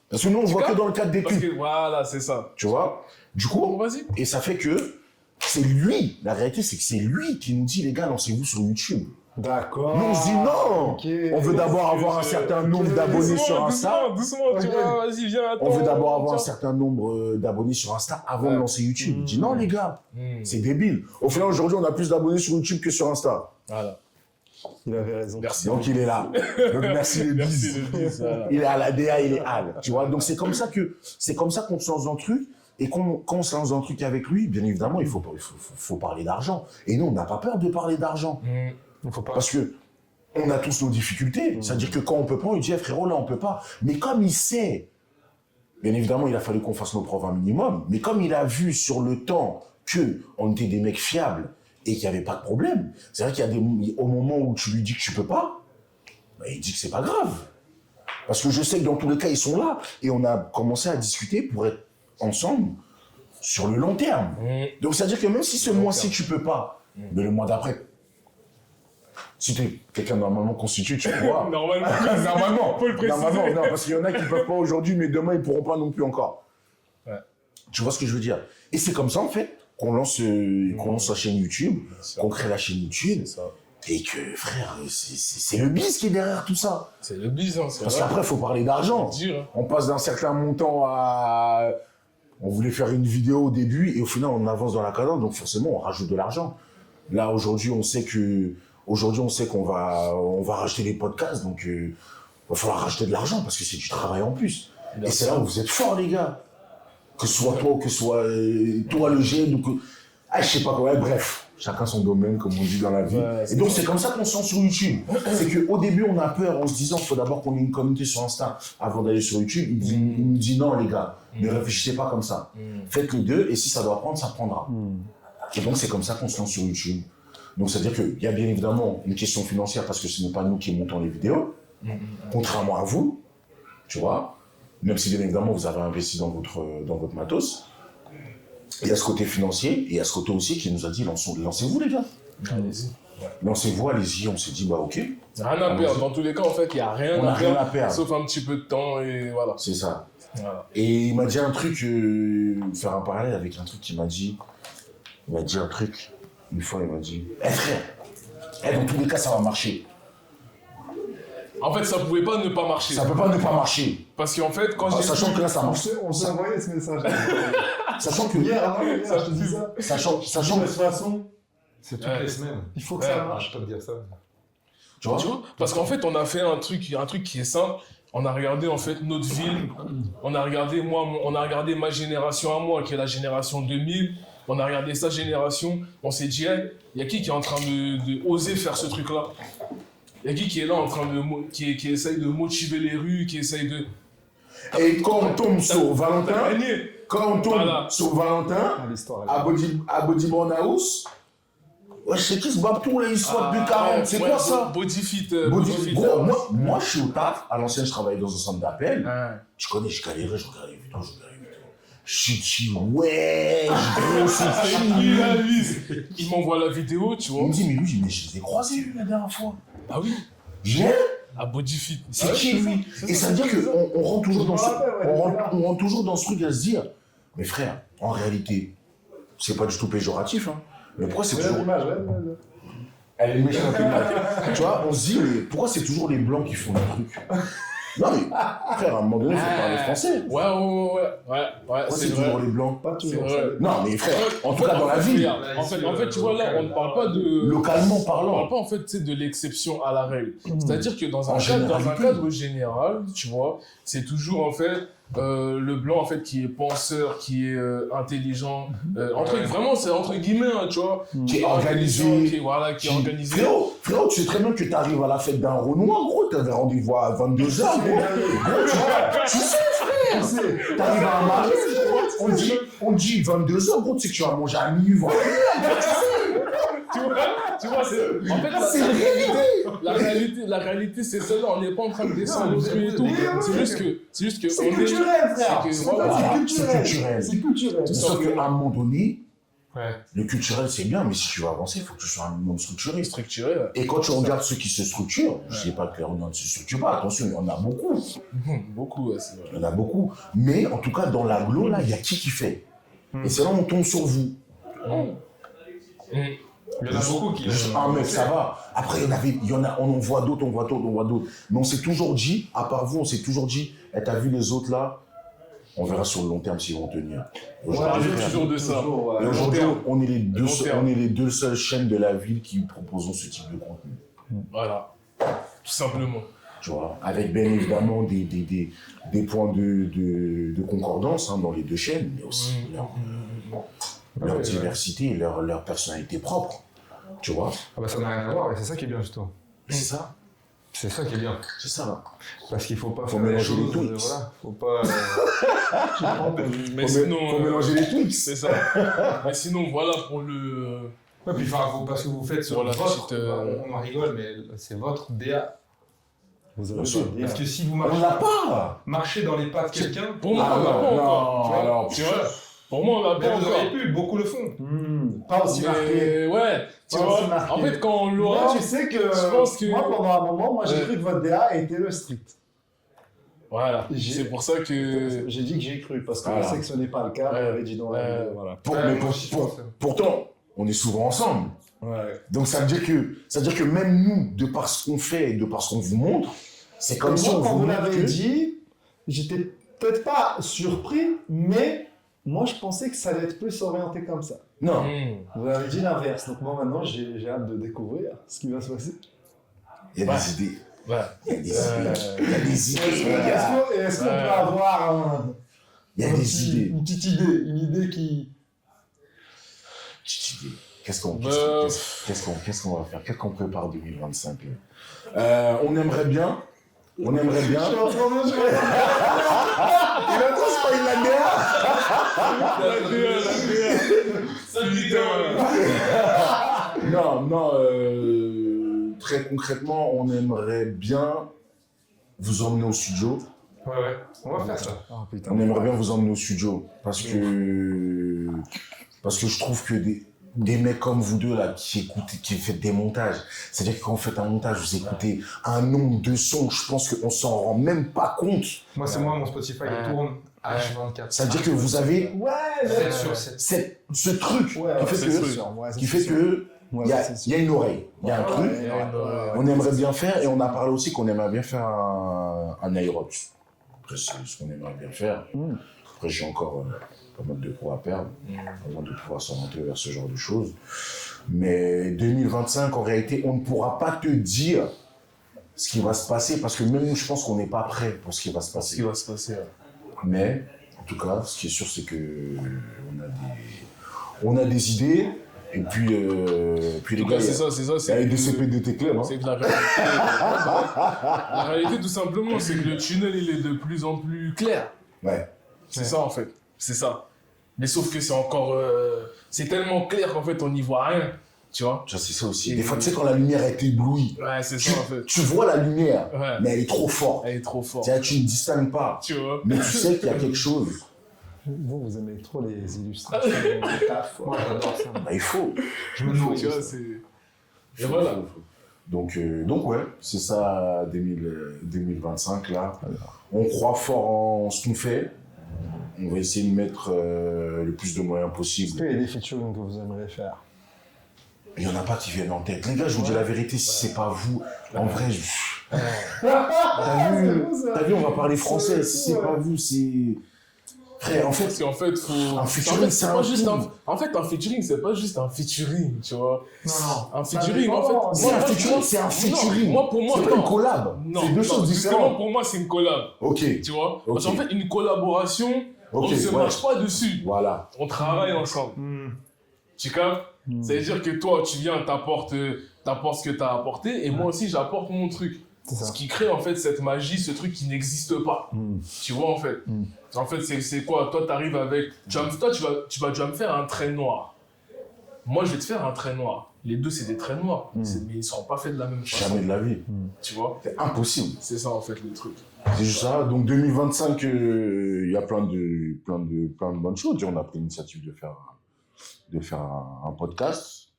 Parce que nous, on voit que captes dans le cadre des Parce clips. que, voilà, c'est ça. Tu vois. Du Bon, coup, vas-y. et ça fait que c'est lui, la réalité, c'est que c'est lui qui nous dit, les gars, lancez-vous sur YouTube. D'accord. Nous, on se dit non. Ok. On veut d'abord avoir un certain nombre d'abonnés sur Insta. Doucement, tu Ok. vois, vas-y, viens, attends. On veut d'abord avoir un tiens. certain nombre d'abonnés sur Insta avant de Ouais. lancer YouTube. Il dit non, les gars, Hmm, c'est débile. Au final, aujourd'hui, on a plus d'abonnés sur YouTube que sur Insta. Voilà. Il avait raison. Merci. Donc, il est là. Donc, merci les Merci, bises. le bis, voilà. Il est à la DA, il est Al. Tu vois, donc c'est comme ça qu'on se lance dans le truc. Et quand on se lance dans le truc avec lui, bien évidemment, il faut parler d'argent. Et nous, on n'a pas peur de parler d'argent. Hmm. Il faut pas. Parce que on a tous nos difficultés. C'est-à-dire que quand on peut pas, on lui dit, eh, frérot, là, on peut pas. Mais comme il sait, bien évidemment, il a fallu qu'on fasse nos preuves un minimum. Mais comme il a vu sur le temps qu'on était des mecs fiables et qu'il n'y avait pas de problème, c'est vrai qu'il y a au moment où tu lui dis que tu peux pas, bah, il dit que c'est pas grave. Parce que je sais que dans tous les cas, ils sont là. Et on a commencé à discuter pour être ensemble sur le long terme. Hmm. Donc, c'est-à-dire que même si ce Le long mois-ci, terme. tu peux pas, mais le mois d'après, si tu es quelqu'un normalement constitué, tu pourras. Normalement. Normalement. Faut le préciser. Normalement, non, parce qu'il y en a qui peuvent pas aujourd'hui, mais demain, ils pourront pas non plus encore. Ouais. Tu vois ce que je veux dire? Et c'est comme ça, en fait, qu'on lance la chaîne YouTube, qu'on crée la chaîne YouTube, C'est ça. et que, frère, c'est le bis qui est derrière tout ça. C'est le biz, hein, c'est Parce vrai. qu'après, il faut parler d'argent. Faut le dire, hein. On passe d'un certain montant à... On voulait faire une vidéo au début et au final on avance dans la cadence, donc forcément on rajoute de l'argent. Là aujourd'hui on sait qu'on va racheter des podcasts, donc il va falloir racheter de l'argent parce que c'est du travail en plus. Bien Et c'est sûr. là où vous êtes forts les gars. Que ce soit toi, que ce soit toi le gène, ou que... Ah, je sais pas quoi, ouais, bref. Chacun son domaine, comme on dit dans la vie. Ouais, et donc c'est comme ça qu'on se sent sur YouTube. C'est qu'au début on a peur en se disant il faut d'abord qu'on ait une communauté sur Insta avant d'aller sur YouTube. Il nous dit non les gars, ne réfléchissez pas comme ça. Faites les deux et si ça doit prendre, ça prendra. Et donc c'est comme ça qu'on se lance sur YouTube. Donc c'est-à-dire qu'il y a bien évidemment une question financière parce que ce n'est pas nous qui montons les vidéos, contrairement à vous, tu vois. Même si bien évidemment vous avez investi dans votre matos. Il y a ce côté financier et il y a ce côté aussi qui nous a dit lancez-vous les gars. Allez-y. Lancez-vous, allez-y. On s'est dit bah ok, Rien à perdre. Dans tous les cas, en fait, il n'y a rien on n'a à rien perdre. à perdre. Sauf un petit peu de temps et voilà. C'est ça. Voilà. Et il m'a dit un truc, faire un parallèle avec un truc qu'il m'a dit. Il m'a dit un truc, une fois il m'a dit, eh frère, dans tous les cas ça va marcher. En fait, ça pouvait pas ne pas marcher. Ça peut pas ne pas marcher. Parce qu'en fait, quand Ah, j'ai sachant vu- que là ça On marche. s'est envoyé ce message. Sachant que, Hier, je te dis ça. sachant De toute façon, C'est toutes Ouais. les semaines. il faut que Ouais. ça Ah, marche. je peux te dire ça. Tu vois? Parce qu'en fait, on a fait un truc qui est simple. On a regardé en fait notre ville. On a regardé ma génération à moi, qui est la génération 2000. On a regardé sa génération. On s'est dit, il y a qui est en train de oser faire ce truc-là? Il y a qui est là en train qui essaye de motiver les rues, qui essaye de... Et quand on tombe sur Valentin, T'as gagné. sur Valentin, à Bodyborn House, ouais, je sais qui se bat tout là, il soit depuis 40, c'est quoi ça? Bodyfit. Gros, moi je suis au taf, à l'ancienne je travaillais dans un centre d'appel, tu connais, je galérais, je regardais les vidéos. Je dis ouais, gros, c'est qui? Il m'envoie la vidéo, tu Il vois. me dit, mais lui, je les ai croisés lui, la dernière fois. Ah oui, J'ai à Bodyfit. C'est qui lui? Et ça veut dire qu'on rentre toujours dans on rentre toujours dans ce truc à se dire, mais frère, en réalité, c'est pas du tout péjoratif, hein. Mais pourquoi c'est toujours... Elle est méchante l'image. Tu vois, on se dit, mais pourquoi c'est toujours les blancs qui font le truc? Non mais, frère, à un moment donné, il faut parler français. Ouais, C'est c'est toujours vrai. les blancs. Pas C'est toujours. vrai. Non mais frère, en tout cas dans la ville, En fait, tu vois là, on ne parle pas de... localement On ne parle parlant. pas en fait tu sais, de l'exception à la règle. C'est-à-dire que dans un généralité. cadre général, tu vois, c'est toujours en fait le blanc en fait qui est penseur, qui est intelligent, vraiment c'est entre guillemets, hein, tu vois, Qui est intelligent, organisé. qui est organisé. Frérot, tu sais très bien que t'arrives à la fête d'un Renoir, gros, t'avais rendez-vous à 22h, gros, tu sais, frère, t'arrives à un mariage, on dit 22h, gros, tu sais que tu vas manger à minuit, voilà. Tu vois, en fait, la réalité, c'est celle-là. On n'est pas en train de descendre autrui et tout. C'est juste que C'est on culturel, frère. c'est que, C'est voilà, Voilà, culturel. C'est culturel. Sauf qu'à un moment donné, Ouais. le culturel c'est bien, mais si tu veux avancer, il faut que tu sois un minimum structuré. structuré. Et quand tu regardes ceux qui se structurent, je dis pas que les Renois ne se structurent pas, attention, il y en a beaucoup. Beaucoup, ouais, c'est vrai. Il y en a beaucoup. Mais en tout cas, dans l'agglo, là, il y a qui fait. Et c'est là où on tombe sur vous. Il y en a beaucoup qui... Juste un mec, ça va. Après, on en voit d'autres, on voit d'autres. Mais on s'est toujours dit, à part vous, on s'est toujours dit, t'as vu les autres là, on verra sur le long terme s'ils vont tenir. On parle toujours de ça. Et aujourd'hui, on est Long les deux seules chaînes de la ville qui proposons ce type de contenu. Voilà. Tout simplement. Tu vois, avec bien évidemment des points de concordance hein, dans les deux chaînes, mais aussi leur diversité et leur personnalité propre. Tu vois, Ah bah ça n'a rien à voir, et c'est ça qui est bien justement. c'est ça. C'est ça qui est bien. C'est ça. Parce qu'il faut pas Faut faire mélanger les choses, tweets. voilà. Faut pas... Mais sinon, faut mélanger les tweets. c'est ça. Mais sinon, voilà pour le. Ouais, puis enfin, parce que vous faites sur Voilà, votre... petite, On en rigole, mais c'est votre DA. Bien sûr. Parce que si vous On l'a marchez, pas. marchez dans les pas de quelqu'un, Pour moi, on l'a pas encore. Tu vois, alors, tu vois, pour moi, on l'a mais pas vous encore. auriez pu, beaucoup le font. Pas aussi marqué. Mais ouais, tu Pas vois. aussi marqué. En fait, quand on l'aura, Moi, tu sais que, je pense que- moi, pendant un moment, j'ai Ouais. cru que votre DA était le street. voilà. J'ai- C'est pour ça que. J'ai dit que j'ai cru, parce que Voilà. je sais que ce n'est pas le cas. Ouais. J'avais dit non. Ouais. Voilà. Ouais, moi aussi, je pense. Pourtant, on est souvent ensemble. Ouais. Donc ça veut dire que même nous, de par ce qu'on fait et de par ce qu'on vous montre, c'est comme si on Moi, quand vous vous montre l'avez que... dit, j'étais peut-être pas surpris, mais moi, je pensais que ça allait être plus orienté comme ça. Non, Vous avez dit l'inverse, donc moi, maintenant, j'ai hâte de découvrir ce qui va se passer. il y a des idées. Ouais. Il y a des idées. Il y a des idées, les gars. Est-ce qu'on Ouais. peut avoir Il y a des idées. une petite idée, une idée qui... Petite idée. Qu'est-ce qu'on va faire? Qu'est-ce qu'on prépare 2025 là On aimerait bien. Je suis en train de jouer. Il a trop spoilé la DA. Non, très concrètement, on aimerait bien vous emmener au studio. Ouais, on va faire ça. Oh putain. On aimerait bien vous emmener au studio parce que je trouve que des mecs comme vous deux là qui écoutent, qui faites des montages, c'est-à-dire que quand vous faites un montage, vous écoutez un nombre de sons, je pense qu'on s'en rend même pas compte. Moi, c'est moi, mon Spotify, il tourne H24. C'est-à-dire que vous avez Ouais, 7 sur 7. ce truc Ouais, qui fait c'est que sûr. Ouais, qui c'est fait sûr. que Ouais, il y a, c'est sûr. il y a une oreille, il y a un truc. On aimerait bien faire, et on a parlé aussi qu'on aimerait bien faire un Aerox. Après, c'est ce qu'on aimerait bien faire. Après, j'ai encore pas mal de poids à perdre avant de pouvoir s'orienter vers ce genre de choses. Mais 2025, en réalité, on ne pourra pas te dire ce qui va se passer, parce que même nous, je pense qu'on n'est pas prêt pour ce qui va se Ce passer. qui va se passer. Mais, en tout cas, ce qui est sûr, c'est que on a des idées, et puis les gars, C'est ça. il y a les DCP de tes clubs. Hein. C'est que la réalité, la réalité, tout simplement, c'est que le tunnel, il est de plus en plus clair. Ouais. C'est ça, en fait. C'est ça. Mais sauf que c'est encore... c'est tellement clair qu'en fait, on n'y voit rien. Tu vois? Ça, c'est ça aussi. Des fois, tu sais, quand la lumière est éblouie, Ouais, c'est ça, en fait. tu vois la lumière, Ouais. mais elle est trop forte. Elle est trop forte. Tu ne distingues pas. Tu vois? Mais tu sais qu'il y a quelque chose. Vous aimez trop les illustrations, les tafs. Moi, j'adore ça. Bah, il faut. Je me nourris. Tu vois, c'est... Et voilà. Donc ouais, c'est ça 2025 là. On croit fort en ce qu'on fait. On va essayer de mettre le plus de moyens Est-ce possible. qu'il y a des featuring que vous aimeriez faire? Il n'y en a pas qui viennent en tête. Les gars, je vous dis la vérité, si c'est pas vous, en vrai, t'as vu, on va parler français. Si c'est pas vous, c'est... Frère, en fait, Parce qu'en fait, faut... un featuring, c'est pas un juste film. En fait, un featuring, c'est pas juste un featuring, tu vois. Non. Un featuring, en fait... C'est un featuring, c'est un featuring. Moi, pour moi, C'est pas non. une collab. Non, C'est deux choses justement, différentes. pour moi, c'est une collab, Ok, tu vois. Ok. Parce qu'en fait, une collaboration, on ok, ne se ouais. marche pas dessus. Voilà. On travaille ensemble. Tu captes? Ça veut dire que toi, tu viens, t'apportes ce que t'as apporté, et moi aussi, j'apporte mon truc. C'est ça. Ce qui crée, en fait, cette magie, ce truc qui n'existe pas. Tu vois, en fait. En fait, c'est quoi? Toi, t'arrives avec... tu vas me faire un trait noir. Moi, je vais te faire un trait noir. Les deux, c'est des traits noirs. Mais ils ne seront pas faits de la même façon. Jamais de la vie. Tu vois? C'est impossible. C'est ça, en fait, le truc. C'est juste ça. Donc 2025, il y a plein de bonnes choses. On a pris l'initiative de faire un podcast.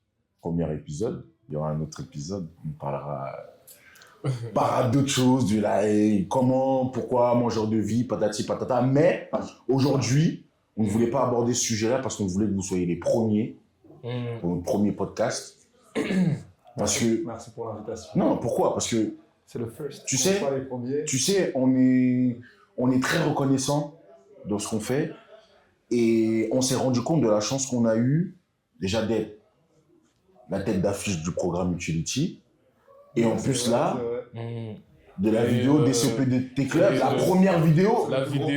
Premier épisode. Il y aura un autre épisode. On parlera d'autres choses, comment, pourquoi, mangeur de vie, patati patata. Mais aujourd'hui, on ne voulait pas aborder ce sujet-là parce qu'on voulait que vous soyez les premiers pour notre premier podcast. Parce que... Merci pour l'invitation. Non, pourquoi? Parce que C'est le first. Tu sais- On n'est pas les premiers. tu sais, on est très reconnaissant dans ce qu'on fait et on s'est rendu compte de la chance qu'on a eue déjà d'être la tête d'affiche du programme Utility et en C'est plus vrai, là, c'est vrai. de la Et, vidéo DCP de tes clubs, et, la première vidéo, La vidéo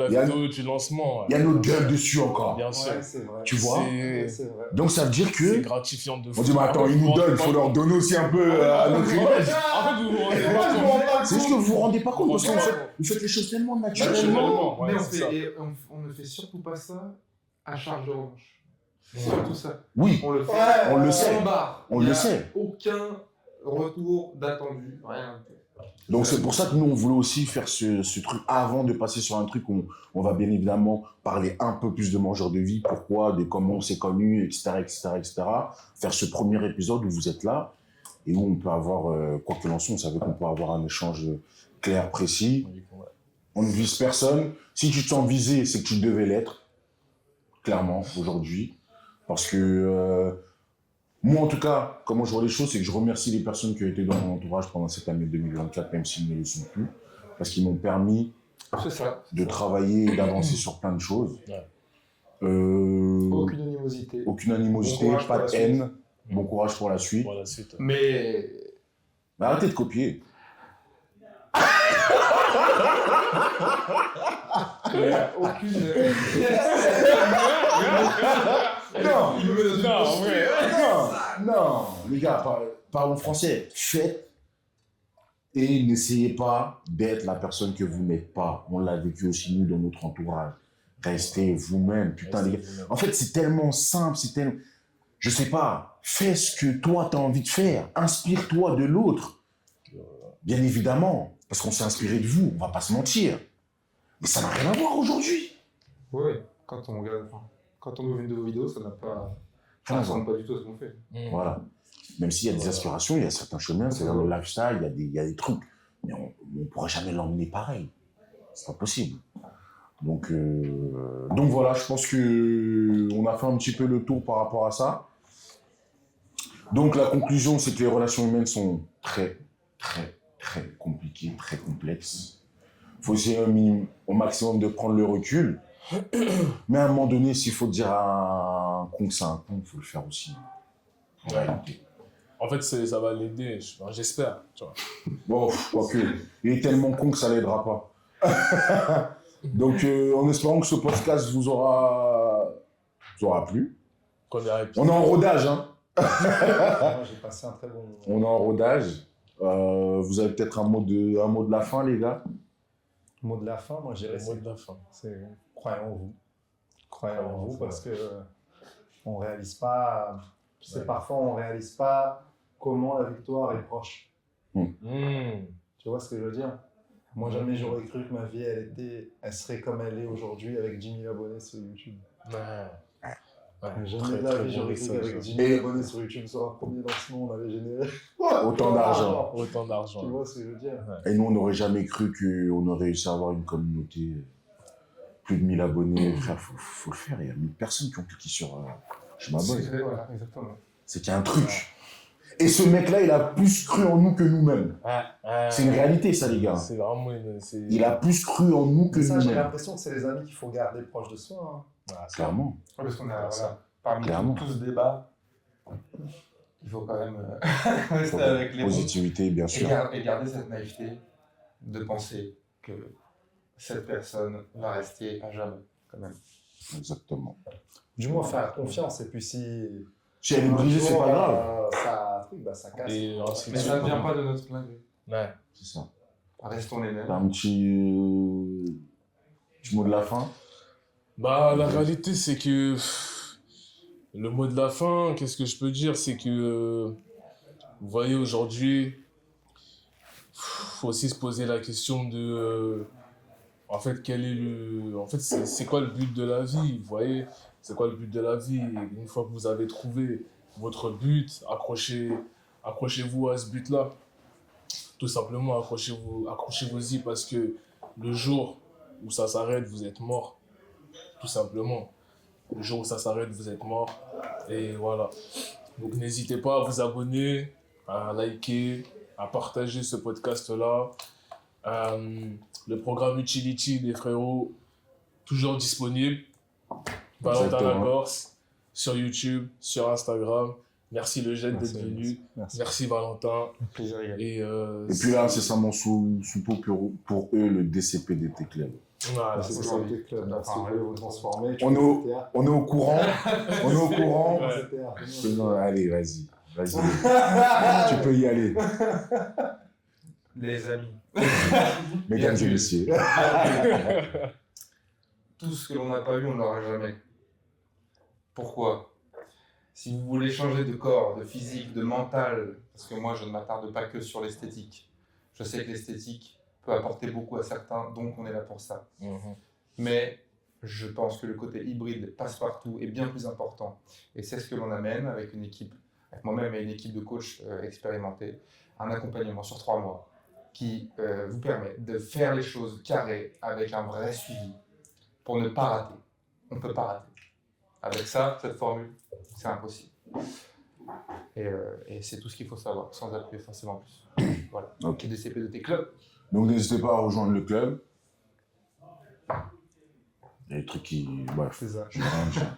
Il y a- du lancement. il y a notre gueule dessus encore. Bien sûr. Ouais, c'est vrai. Tu vois? Ouais, C'est c'est vrai. Donc ça veut dire c'est que... gratifiant de fou. On dit, mais attends, ils nous donnent, il faut leur donner aussi un peu à notre image. En fait, vous vous rendez pas compte. C'est juste que vous vous rendez pas compte parce que vous faites les choses tellement naturellement. Naturellement, ouais, Mais c'est ça. on ne fait surtout pas ça à charge de revanche. Surtout ça. Oui, On le fait. on le sait. En barre. On Il y le a sait. Aucun retour d'attendu. Rien. Donc c'est pour ça que nous, on voulait aussi faire ce truc avant de passer sur un truc où on va bien évidemment parler un peu plus de mangeurs de vie, pourquoi, de comment on s'est connus, etc., etc., etc. Faire ce premier épisode où vous êtes là et où on peut avoir, quoi que l'on soit, on savait qu'on peut avoir un échange clair, précis. On ne vise personne. Si tu te sens visé, c'est que tu devais l'être, clairement, aujourd'hui. Parce que moi, en tout cas, comment je vois les choses, c'est que je remercie les personnes qui ont été dans mon entourage pendant cette année 2024, même s'ils ne le sont plus, parce qu'ils m'ont permis C'est ça. de travailler et d'avancer sur plein de choses. Ouais. Aucune animosité. Aucune animosité, Bon courage pas pour de la haine. Bon courage pour la suite. Pour la suite. Mais Mais arrêtez de copier. aucune. Non, Non, ouais. non, les gars, parlons français. Faites et n'essayez pas d'être la personne que vous n'êtes pas. On l'a vécu aussi nous dans notre entourage. Restez vous-même, putain les gars. En fait, c'est tellement simple, c'est tellement... Je sais pas, fais ce que toi t'as envie de faire. Inspire-toi de l'autre. Bien évidemment, parce qu'on s'est inspiré de vous, on va pas se mentir. Mais ça n'a rien à voir aujourd'hui. Oui, quand on regarde, quand on ouvre une de vos vidéos, ça n'a pas. Ça Rien à ne voir. ressemble pas du tout à ce qu'on fait. Voilà. Même s'il y a des aspirations, il y a certains chemins, c'est dans le lifestyle, il y a des trucs. Mais on ne pourra jamais l'emmener pareil. C'est pas possible. Donc voilà, je pense qu'on a fait un petit peu le tour par rapport à ça. Donc la conclusion, c'est que les relations humaines sont très, très, très compliquées, très complexes. Il faut essayer au maximum de prendre le recul. Mais à un moment donné, s'il faut dire à un con que c'est un con, il faut le faire aussi. En réalité. En fait, ça va l'aider, j'espère. Tu vois. Bon, ok. Il est tellement con que ça l'aidera pas. Donc, en espérant que ce podcast vous aura plu. Qu'on est rapide. On est en rodage, hein. Moi, j'ai passé un très bon moment. On est en rodage. Vous avez peut-être un mot de la fin, les gars. Mot de la fin, moi, j'ai Le mot de la fin. C'est croyez en vous. Croyez en vous parce que on réalise pas. Tu sais, parfois, on réalise pas comment la victoire est proche. Mmh. Tu vois ce que je veux dire? Moi, jamais j'aurais cru que ma vie, elle serait comme elle est aujourd'hui avec 10 000 abonnés sur YouTube. Jamais de la vie, j'aurais cru qu'avec 10 000 abonnés sur YouTube, sur un premier lancement, on avait généré Autant d'argent. Autant d'argent. Tu vois ce que je veux dire? Et nous, on n'aurait jamais cru qu'on aurait réussi à avoir une communauté. Plus de 1000 abonnés. Frère, faut le faire. Il y a 1000 personnes qui ont cliqué sur je m'abonne. Voilà, exactement. C'est qu'il y a un truc. Et ce mec-là, il a plus cru en nous que nous-mêmes. C'est une réalité, ça, les gars. C'est vraiment Il a plus cru en nous que Ça, j'ai nous-mêmes. l'impression que c'est les amis qu'il faut garder proches de soi. Clairement. Parce qu'on a, voilà, parmi Clairement. tout ce débat, il faut quand même rester avec les bons Positivité, bien sûr. et garder cette naïveté de penser que cette personne va rester à jamais, quand même. Exactement. Du moins, faire confiance. Et puis, si Si elle est brisée, c'est pas grave. ça casse. Et ensuite, Mais ça ne vient pas de notre plein gré. Ouais. C'est ça. Restons les mêmes. T'as un petit mot de la fin? Bah, la réalité, c'est que le mot de la fin, qu'est-ce que je peux dire? C'est que, vous voyez, aujourd'hui, faut aussi se poser la question de, en fait, c'est quoi le but de la vie? Vous voyez, c'est quoi le but de la vie? Une fois que vous avez trouvé votre but, accrochez-vous à ce but-là. Tout simplement, accrochez-vous-y parce que le jour où ça s'arrête, vous êtes mort. Tout simplement. Le jour où ça s'arrête, vous êtes mort. Et voilà. Donc n'hésitez pas à vous abonner, à liker, à partager ce podcast-là. Le programme Utility des frérots, toujours disponible. Valentin Exactement. Lacorce, sur YouTube, sur Instagram. Merci le Jet d'être venu. Merci Valentin. Plaisir, les gars. Et Et puis là, incessamment sous peu pour eux, le DCPDT Club. voilà, C'est c'est ça, ça. le club. Merci de vous transformer. On est au courant. On est au courant. Ouais. Non, allez, vas-y. Tu peux y aller. Les amis, Mesdames et sûr. messieurs. tout ce que l'on n'a pas eu, on ne l'aura jamais. Pourquoi? Si vous voulez changer de corps, de physique, de mental, parce que moi je ne m'attarde pas que sur l'esthétique. Je sais que l'esthétique peut apporter beaucoup à certains, donc on est là pour ça. Mais je pense que le côté hybride, passe-partout, est bien plus important. Et c'est ce que l'on amène avec une équipe, avec moi-même et une équipe de coachs expérimentés, un accompagnement sur 3 mois qui vous permet de faire les choses carrées avec un vrai suivi pour ne pas rater. On ne peut pas rater. Avec ça, cette formule, c'est impossible. Et c'est tout ce qu'il faut savoir, sans appuyer forcément plus. Voilà. Ok. DCP de tes clubs. Donc n'hésitez pas à rejoindre le club. Il y a des trucs qui... Bref. C'est ça. je vais rien dire.